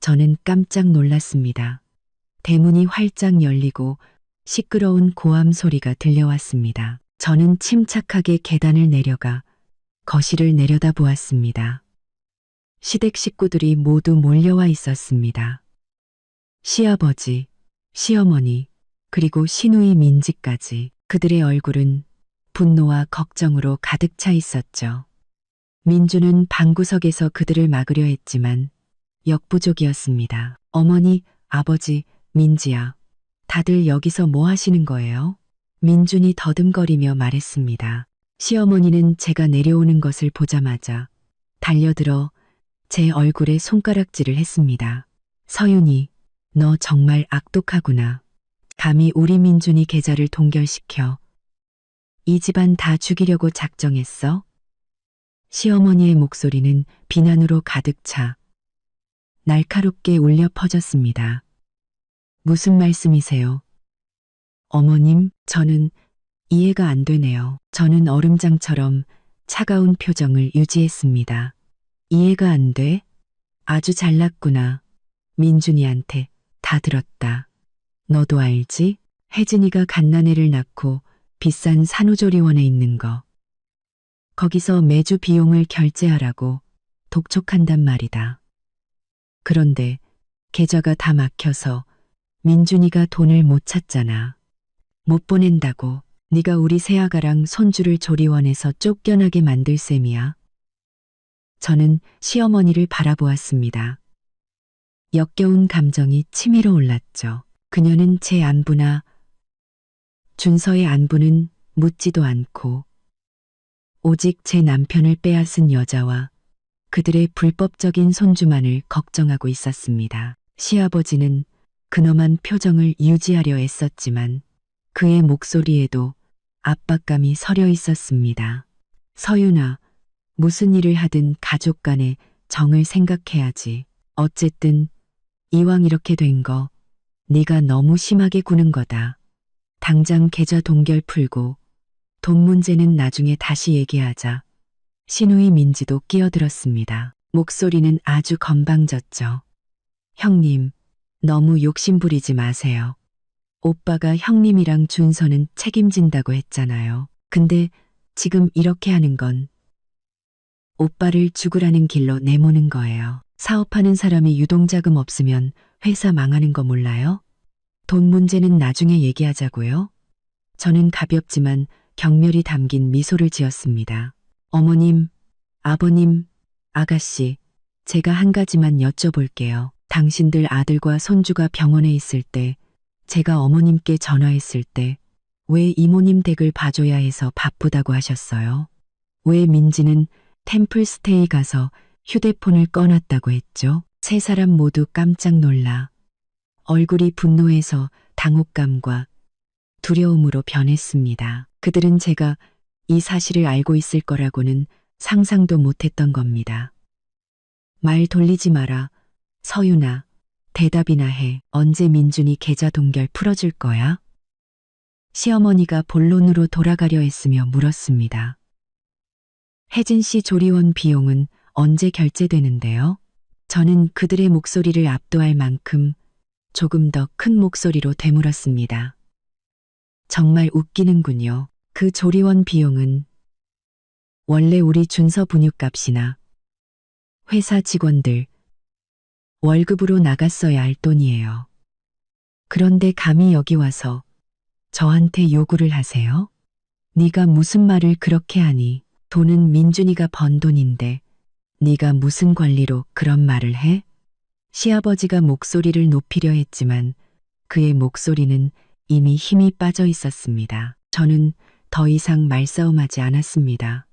저는 깜짝 놀랐습니다. 대문이 활짝 열리고 시끄러운 고함 소리가 들려왔습니다. 저는 침착하게 계단을 내려가 거실을 내려다보았습니다. 시댁 식구들이 모두 몰려와 있었습니다. 시아버지, 시어머니, 그리고 시누이 민지까지. 그들의 얼굴은 분노와 걱정으로 가득 차 있었죠. 민주는 방구석에서 그들을 막으려 했지만 역부족이었습니다. 어머니, 아버지, 민지야. 다들 여기서 뭐 하시는 거예요? 민준이 더듬거리며 말했습니다. 시어머니는 제가 내려오는 것을 보자마자 달려들어 제 얼굴에 손가락질을 했습니다. 서윤이, 너 정말 악독하구나. 감히 우리 민준이 계좌를 동결시켜. 이 집안 다 죽이려고 작정했어? 시어머니의 목소리는 비난으로 가득 차 날카롭게 울려 퍼졌습니다. 무슨 말씀이세요? 어머님, 저는 이해가 안 되네요. 저는 얼음장처럼 차가운 표정을 유지했습니다. 이해가 안 돼? 아주 잘났구나. 민준이한테 다 들었다. 너도 알지? 혜진이가 갓난애를 낳고 비싼 산후조리원에 있는 거. 거기서 매주 비용을 결제하라고 독촉한단 말이다. 그런데 계좌가 다 막혀서 민준이가 돈을 못 찾잖아. 못 보낸다고 네가 우리 새아가랑 손주를 조리원에서 쫓겨나게 만들 셈이야. 저는 시어머니를 바라보았습니다. 역겨운 감정이 치밀어 올랐죠. 그녀는 제 안부나 준서의 안부는 묻지도 않고 오직 제 남편을 빼앗은 여자와 그들의 불법적인 손주만을 걱정하고 있었습니다. 시아버지는 근엄한 표정을 유지하려 애썼지만 그의 목소리에도 압박감이 서려 있었습니다. 서윤아, 무슨 일을 하든 가족 간의 정을 생각해야지. 어쨌든 이왕 이렇게 된 거 네가 너무 심하게 구는 거다. 당장 계좌 동결 풀고 돈 문제는 나중에 다시 얘기하자. 신우이 민지도 끼어들었습니다. 목소리는 아주 건방졌죠. 형님, 너무 욕심 부리지 마세요. 오빠가 형님이랑 준서는 책임진다고 했잖아요. 근데 지금 이렇게 하는 건 오빠를 죽으라는 길로 내모는 거예요. 사업하는 사람이 유동자금 없으면 회사 망하는 거 몰라요? 돈 문제는 나중에 얘기하자고요. 저는 가볍지만 경멸이 담긴 미소를 지었습니다. 어머님, 아버님, 아가씨, 제가 한 가지만 여쭤볼게요. 당신들 아들과 손주가 병원에 있을 때, 제가 어머님께 전화했을 때, 왜 이모님 댁을 봐줘야 해서 바쁘다고 하셨어요? 왜 민지는 템플스테이 가서 휴대폰을 꺼놨다고 했죠? 세 사람 모두 깜짝 놀라 얼굴이 분노에서 당혹감과 두려움으로 변했습니다. 그들은 제가 이 사실을 알고 있을 거라고는 상상도 못했던 겁니다. 말 돌리지 마라. 서윤아, 대답이나 해. 언제 민준이 계좌 동결 풀어줄 거야? 시어머니가 본론으로 돌아가려 했으며 물었습니다. 혜진 씨 조리원 비용은 언제 결제되는데요? 저는 그들의 목소리를 압도할 만큼 조금 더 큰 목소리로 되물었습니다. 정말 웃기는군요. 그 조리원 비용은 원래 우리 준서 분유값이나 회사 직원들 월급으로 나갔어야 할 돈이에요. 그런데 감히 여기 와서 저한테 요구를 하세요? 네가 무슨 말을 그렇게 하니? 돈은 민준이가 번 돈인데 네가 무슨 권리로 그런 말을 해? 시아버지가 목소리를 높이려 했지만 그의 목소리는 이미 힘이 빠져 있었습니다. 저는 더 이상 말싸움하지 않았습니다.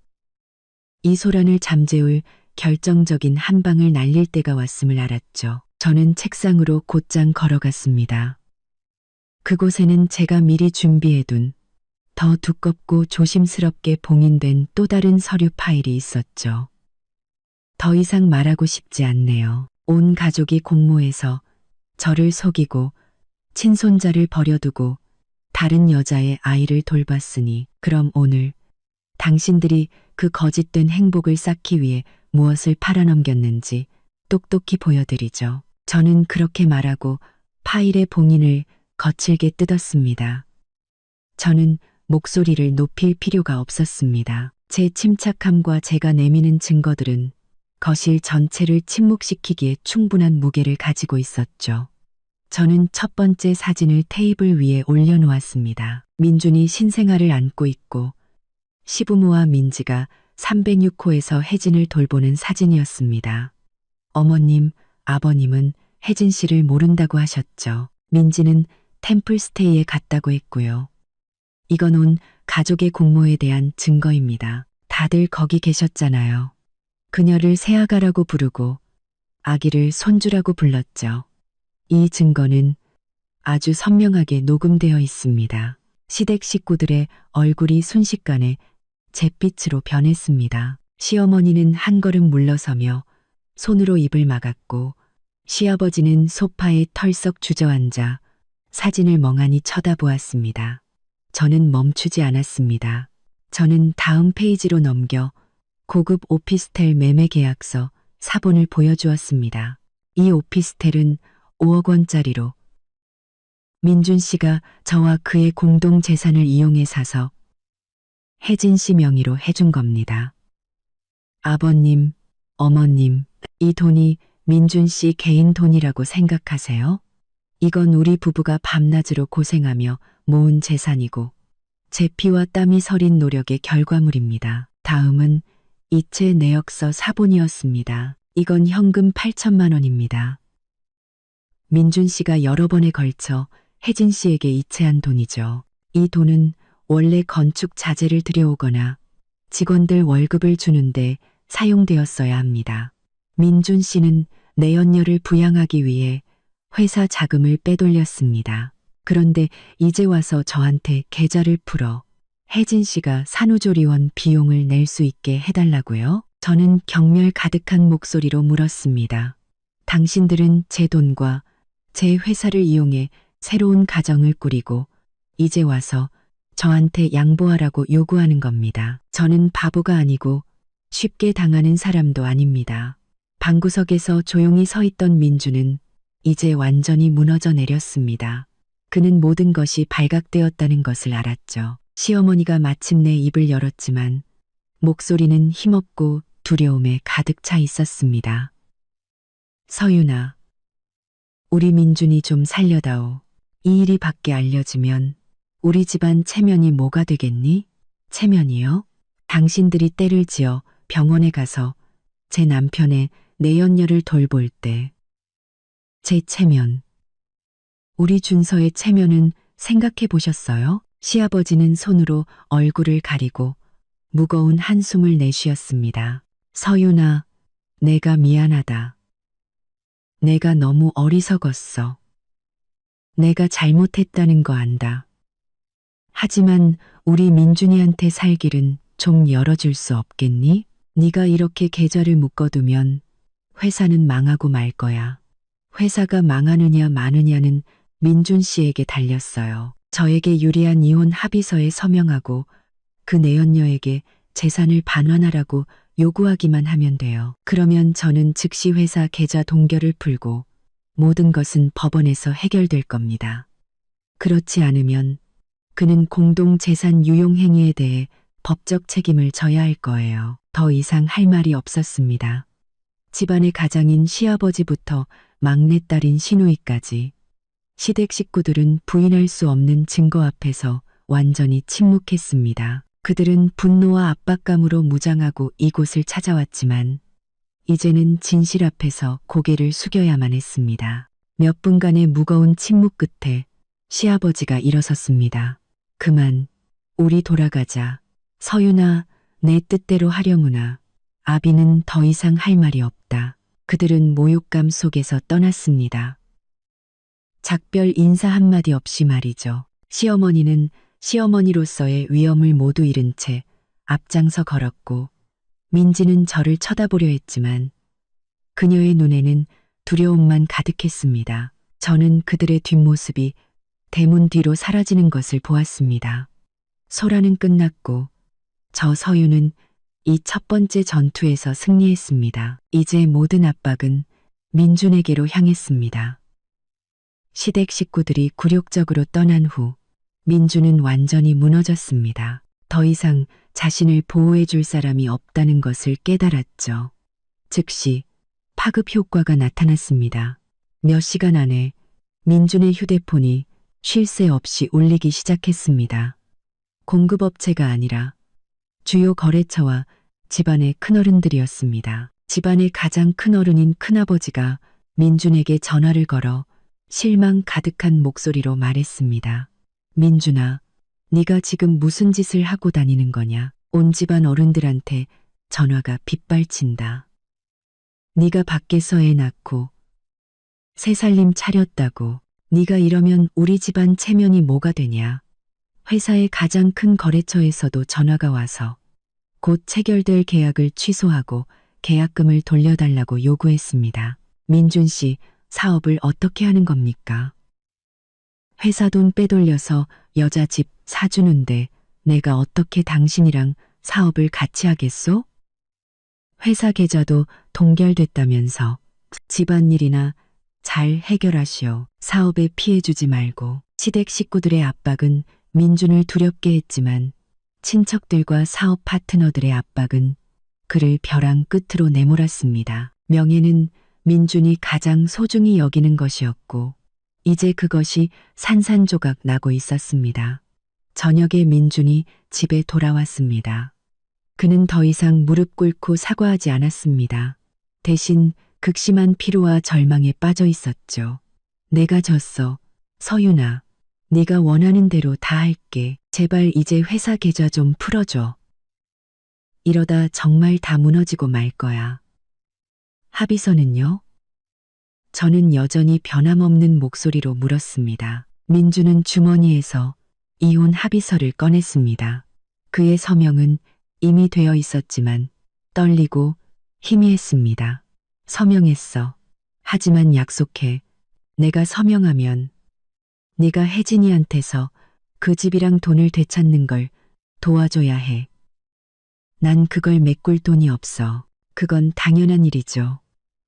이 소란을 잠재울 결정적인 한 방을 날릴 때가 왔음을 알았죠. 저는 책상으로 곧장 걸어갔습니다. 그곳에는 제가 미리 준비해둔 더 두껍고 조심스럽게 봉인된 또 다른 서류 파일이 있었죠. 더 이상 말하고 싶지 않네요. 온 가족이 공모해서 저를 속이고 친손자를 버려두고 다른 여자의 아이를 돌봤으니 그럼 오늘 당신들이 그 거짓된 행복을 쌓기 위해 무엇을 팔아넘겼는지 똑똑히 보여드리죠. 저는 그렇게 말하고 파일의 봉인을 거칠게 뜯었습니다. 저는 목소리를 높일 필요가 없었습니다. 제 침착함과 제가 내미는 증거들은 거실 전체를 침묵시키기에 충분한 무게를 가지고 있었죠. 저는 첫 번째 사진을 테이블 위에 올려놓았습니다. 민준이 신생아를 안고 있고 시부모와 민지가 306호에서 혜진을 돌보는 사진이었습니다. 어머님, 아버님은 혜진 씨를 모른다고 하셨죠. 민지는 템플스테이에 갔다고 했고요. 이건 온 가족의 공모에 대한 증거입니다. 다들 거기 계셨잖아요. 그녀를 새아가라고 부르고 아기를 손주라고 불렀죠. 이 증거는 아주 선명하게 녹음되어 있습니다. 시댁 식구들의 얼굴이 순식간에 잿빛으로 변했습니다. 시어머니는 한 걸음 물러서며 손으로 입을 막았고 시아버지는 소파에 털썩 주저앉아 사진을 멍하니 쳐다보았습니다. 저는 멈추지 않았습니다. 저는 다음 페이지로 넘겨 고급 오피스텔 매매 계약서 사본을 보여주었습니다. 이 오피스텔은 5억 원짜리로 민준 씨가 저와 그의 공동 재산을 이용해 사서 혜진 씨 명의로 해준 겁니다. 아버님, 어머님, 이 돈이 민준 씨 개인 돈이라고 생각하세요? 이건 우리 부부가 밤낮으로 고생하며 모은 재산이고 제 피와 땀이 서린 노력의 결과물입니다. 다음은 이체 내역서 사본이었습니다. 이건 현금 8천만 원입니다. 민준 씨가 여러 번에 걸쳐 혜진 씨에게 이체한 돈이죠. 이 돈은 원래 건축 자재를 들여오거나 직원들 월급을 주는데 사용되었어야 합니다. 민준 씨는 내연녀를 부양하기 위해 회사 자금을 빼돌렸습니다. 그런데 이제 와서 저한테 계좌를 풀어 혜진 씨가 산후조리원 비용을 낼 수 있게 해달라고요? 저는 경멸 가득한 목소리로 물었습니다. 당신들은 제 돈과 제 회사를 이용해 새로운 가정을 꾸리고 이제 와서 저한테 양보하라고 요구하는 겁니다. 저는 바보가 아니고 쉽게 당하는 사람도 아닙니다. 방구석에서 조용히 서 있던 민주는 이제 완전히 무너져 내렸습니다. 그는 모든 것이 발각되었다는 것을 알았죠. 시어머니가 마침내 입을 열었지만 목소리는 힘없고 두려움에 가득 차 있었습니다. 서윤아, 우리 민준이 좀 살려다오. 이 일이 밖에 알려지면 우리 집안 체면이 뭐가 되겠니? 체면이요? 당신들이 때를 지어 병원에 가서 제 남편의 내연녀를 돌볼 때 제 체면, 우리 준서의 체면은 생각해 보셨어요? 시아버지는 손으로 얼굴을 가리고 무거운 한숨을 내쉬었습니다. 서윤아, 내가 미안하다. 내가 너무 어리석었어. 내가 잘못했다는 거 안다. 하지만 우리 민준이한테 살 길은 좀 열어줄 수 없겠니? 네가 이렇게 계좌를 묶어두면 회사는 망하고 말 거야. 회사가 망하느냐 마느냐는 민준 씨에게 달렸어요. 저에게 유리한 이혼 합의서에 서명하고 그 내연녀에게 재산을 반환하라고 요구하기만 하면 돼요. 그러면 저는 즉시 회사 계좌 동결을 풀고 모든 것은 법원에서 해결될 겁니다. 그렇지 않으면 그는 공동 재산 유용 행위에 대해 법적 책임을 져야 할 거예요. 더 이상 할 말이 없었습니다. 집안의 가장인 시아버지부터 막내딸인 시누이까지 시댁 식구들은 부인할 수 없는 증거 앞에서 완전히 침묵했습니다. 그들은 분노와 압박감으로 무장하고 이곳을 찾아왔지만 이제는 진실 앞에서 고개를 숙여야만 했습니다. 몇 분간의 무거운 침묵 끝에 시아버지가 일어섰습니다. 그만, 우리 돌아가자. 서윤아, 내 뜻대로 하려무나. 아비는 더 이상 할 말이 없다. 그들은 모욕감 속에서 떠났습니다. 작별 인사 한마디 없이 말이죠. 시어머니는 시어머니로서의 위엄을 모두 잃은 채 앞장서 걸었고 민지는 저를 쳐다보려 했지만 그녀의 눈에는 두려움만 가득했습니다. 저는 그들의 뒷모습이 대문 뒤로 사라지는 것을 보았습니다. 소라는 끝났고 저 서유는 이 첫 번째 전투에서 승리했습니다. 이제 모든 압박은 민준에게로 향했습니다. 시댁 식구들이 굴욕적으로 떠난 후 민준은 완전히 무너졌습니다. 더 이상 자신을 보호해 줄 사람이 없다는 것을 깨달았죠. 즉시 파급 효과가 나타났습니다. 몇 시간 안에 민준의 휴대폰이 쉴 새 없이 울리기 시작했습니다. 공급업체가 아니라 주요 거래처와 집안의 큰어른들이었습니다. 집안의 가장 큰어른인 큰아버지가 민준에게 전화를 걸어 실망 가득한 목소리로 말했습니다. 민준아, 네가 지금 무슨 짓을 하고 다니는 거냐? 온 집안 어른들한테 전화가 빗발친다. 네가 밖에서 애 낳고 새 살림 차렸다고. 네가 이러면 우리 집안 체면이 뭐가 되냐. 회사의 가장 큰 거래처에서도 전화가 와서 곧 체결될 계약을 취소하고 계약금을 돌려달라고 요구했습니다. 민준 씨, 사업을 어떻게 하는 겁니까? 회사 돈 빼돌려서 여자 집 사주는데 내가 어떻게 당신이랑 사업을 같이 하겠소? 회사 계좌도 동결됐다면서 집안일이나 잘 해결하시오. 사업에 피해 주지 말고. 시댁 식구들의 압박은 민준을 두렵게 했지만 친척들과 사업 파트너들의 압박은 그를 벼랑 끝으로 내몰았습니다. 명예는 민준이 가장 소중히 여기는 것이었고 이제 그것이 산산조각 나고 있었습니다. 저녁에 민준이 집에 돌아왔습니다. 그는 더 이상 무릎 꿇고 사과하지 않았습니다. 대신 극심한 피로와 절망에 빠져 있었죠. 내가 졌어. 서윤아. 네가 원하는 대로 다 할게. 제발 이제 회사 계좌 좀 풀어줘. 이러다 정말 다 무너지고 말 거야. 합의서는요? 저는 여전히 변함없는 목소리로 물었습니다. 민주는 주머니에서 이혼 합의서를 꺼냈습니다. 그의 서명은 이미 되어 있었지만 떨리고 희미했습니다. 서명했어. 하지만 약속해. 내가 서명하면 네가 혜진이한테서 그 집이랑 돈을 되찾는 걸 도와줘야 해. 난 그걸 메꿀 돈이 없어. 그건 당연한 일이죠.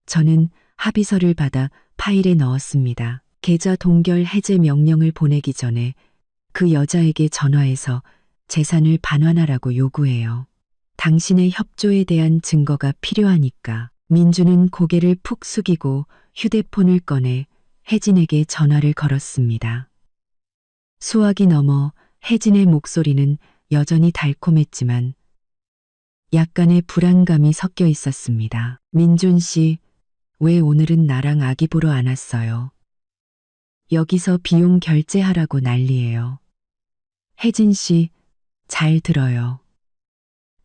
저는 합의서를 받아 파일에 넣었습니다. 계좌 동결 해제 명령을 보내기 전에 그 여자에게 전화해서 재산을 반환하라고 요구해요. 당신의 협조에 대한 증거가 필요하니까. 민주는 고개를 푹 숙이고 휴대폰을 꺼내 혜진에게 전화를 걸었습니다. 수화기 넘어 혜진의 목소리는 여전히 달콤했지만 약간의 불안감이 섞여 있었습니다. 민준 씨, 왜 오늘은 나랑 아기 보러 안 왔어요? 여기서 비용 결제하라고 난리예요. 혜진 씨, 잘 들어요.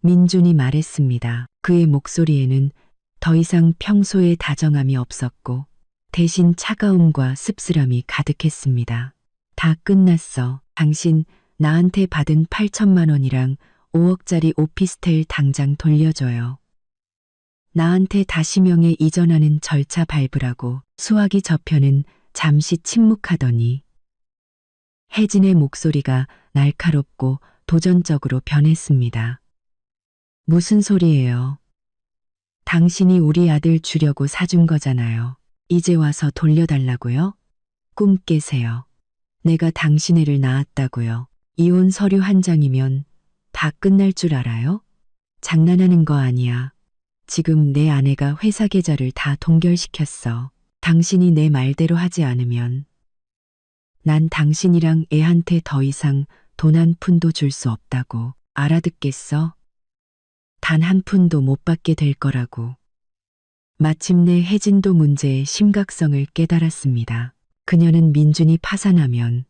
민준이 말했습니다. 그의 목소리에는 더 이상 평소의 다정함이 없었고 대신 차가움과 씁쓸함이 가득했습니다. 다 끝났어. 당신 나한테 받은 8천만 원이랑 5억짜리 오피스텔 당장 돌려줘요. 나한테 다시 명예 이전하는 절차 밟으라고. 수화기 저편은 잠시 침묵하더니 혜진의 목소리가 날카롭고 도전적으로 변했습니다. 무슨 소리예요? 당신이 우리 아들 주려고 사준 거잖아요. 이제 와서 돌려달라고요? 꿈 깨세요. 내가 당신 애를 낳았다고요. 이혼 서류 한 장이면 다 끝날 줄 알아요? 장난하는 거 아니야. 지금 내 아내가 회사 계좌를 다 동결시켰어. 당신이 내 말대로 하지 않으면 난 당신이랑 애한테 더 이상 돈 한 푼도 줄 수 없다고. 알아듣겠어? 단 한 푼도 못 받게 될 거라고. 마침내 혜진도 문제의 심각성을 깨달았습니다. 그녀는 민준이 파산하면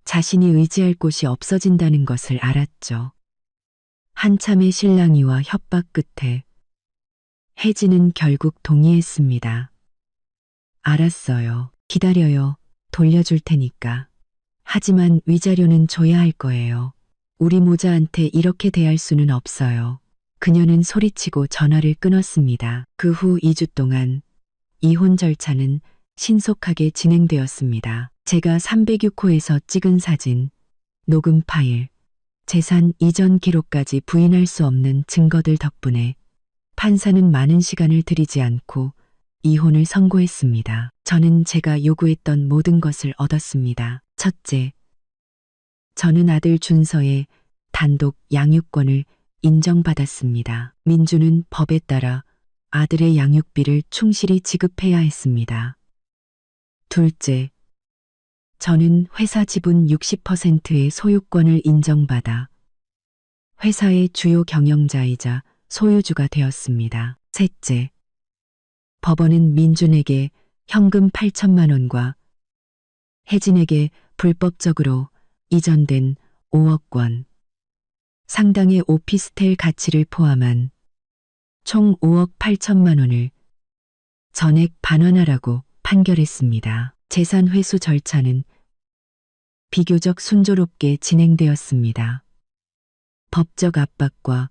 자신이 의지할 곳이 없어진다는 것을 알았죠. 한참의 실랑이와 협박 끝에 혜진은 결국 동의했습니다. 알았어요. 기다려요. 돌려줄 테니까. 하지만 위자료는 줘야 할 거예요. 우리 모자한테 이렇게 대할 수는 없어요. 그녀는 소리치고 전화를 끊었습니다. 그 후 2주 동안 이혼 절차는 신속하게 진행되었습니다. 제가 306호에서 찍은 사진, 녹음 파일, 재산 이전 기록까지 부인할 수 없는 증거들 덕분에 판사는 많은 시간을 들이지 않고 이혼을 선고했습니다. 저는 제가 요구했던 모든 것을 얻었습니다. 첫째, 저는 아들 준서의 단독 양육권을 인정받았습니다. 민주는 법에 따라 아들의 양육비를 충실히 지급해야 했습니다. 둘째, 저는 회사 지분 60%의 소유권을 인정받아 회사의 주요 경영자이자 소유주가 되었습니다. 셋째, 법원은 민준에게 현금 8천만 원과 혜진에게 불법적으로 이전된 5억 원 상당의 오피스텔 가치를 포함한 총 5억 8천만 원을 전액 반환하라고 판결했습니다. 재산 회수 절차는 비교적 순조롭게 진행되었습니다. 법적 압박과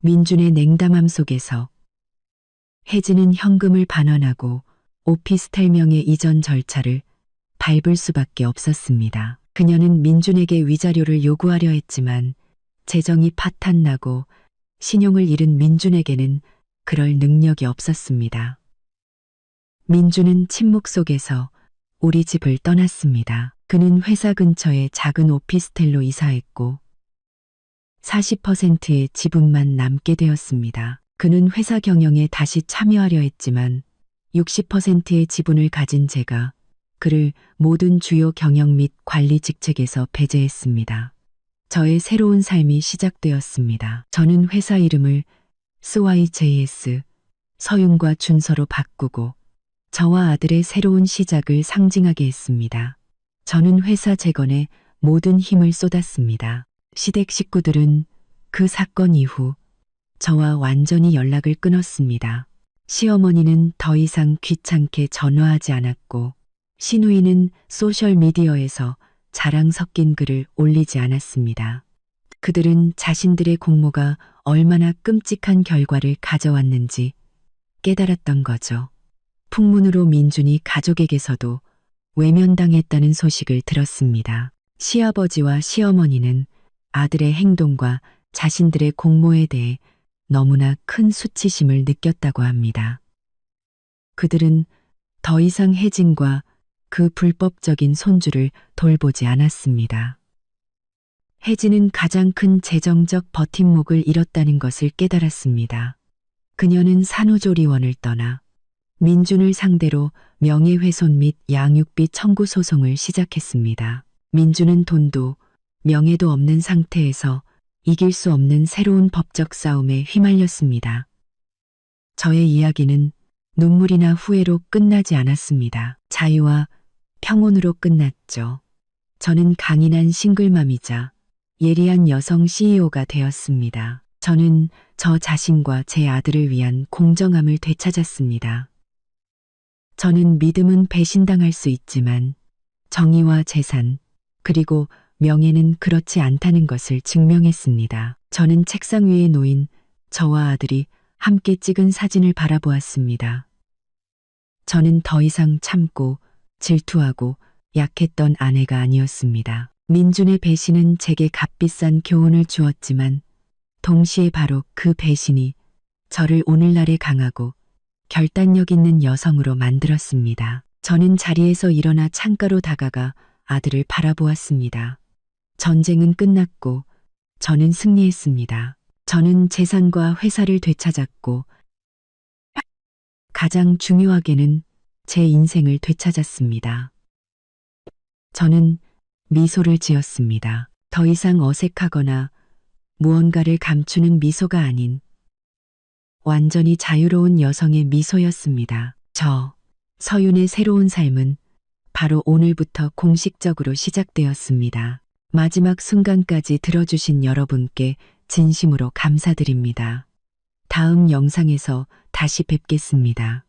민준의 냉담함 속에서 혜진은 현금을 반환하고 오피스텔 명의 이전 절차를 밟을 수밖에 없었습니다. 그녀는 민준에게 위자료를 요구하려 했지만 재정이 파탄나고 신용을 잃은 민준에게는 그럴 능력이 없었습니다. 민준은 침묵 속에서 우리 집을 떠났습니다. 그는 회사 근처의 작은 오피스텔로 이사했고 40%의 지분만 남게 되었습니다. 그는 회사 경영에 다시 참여하려 했지만 60%의 지분을 가진 제가 그를 모든 주요 경영 및 관리 직책에서 배제했습니다. 저의 새로운 삶이 시작되었습니다. 저는 회사 이름을 SYJS 서윤과 준서로 바꾸고 저와 아들의 새로운 시작을 상징하게 했습니다. 저는 회사 재건에 모든 힘을 쏟았습니다. 시댁 식구들은 그 사건 이후 저와 완전히 연락을 끊었습니다. 시어머니는 더 이상 귀찮게 전화하지 않았고 시누이는 소셜미디어에서 자랑 섞인 글을 올리지 않았습니다. 그들은 자신들의 공모가 얼마나 끔찍한 결과를 가져왔는지 깨달았던 거죠. 풍문으로 민준이 가족에게서도 외면당했다는 소식을 들었습니다. 시아버지와 시어머니는 아들의 행동과 자신들의 공모에 대해 너무나 큰 수치심을 느꼈다고 합니다. 그들은 더 이상 혜진과 그 불법적인 손주를 돌보지 않았습니다. 혜진은 가장 큰 재정적 버팀목을 잃었다는 것을 깨달았습니다. 그녀는 산후조리원을 떠나 민준을 상대로 명예훼손 및 양육비 청구 소송을 시작했습니다. 민준은 돈도 명예도 없는 상태에서 이길 수 없는 새로운 법적 싸움에 휘말렸습니다. 저의 이야기는 눈물이나 후회로 끝나지 않았습니다. 자유와 평온으로 끝났죠. 저는 강인한 싱글맘이자 예리한 여성 CEO가 되었습니다. 저는 저 자신과 제 아들을 위한 공정함을 되찾았습니다. 저는 믿음은 배신당할 수 있지만 정의와 재산 그리고 명예는 그렇지 않다는 것을 증명했습니다. 저는 책상 위에 놓인 저와 아들이 함께 찍은 사진을 바라보았습니다. 저는 더 이상 참고 질투하고 약했던 아내가 아니었습니다. 민준의 배신은 제게 값비싼 교훈을 주었지만 동시에 바로 그 배신이 저를 오늘날의 강하고 결단력 있는 여성으로 만들었습니다. 저는 자리에서 일어나 창가로 다가가 아들을 바라보았습니다. 전쟁은 끝났고 저는 승리했습니다. 저는 재산과 회사를 되찾았고 가장 중요하게는 제 인생을 되찾았습니다. 저는 미소를 지었습니다. 더 이상 어색하거나 무언가를 감추는 미소가 아닌 완전히 자유로운 여성의 미소였습니다. 서윤의 새로운 삶은 바로 오늘부터 공식적으로 시작되었습니다. 마지막 순간까지 들어주신 여러분께 진심으로 감사드립니다. 다음 영상에서 다시 뵙겠습니다.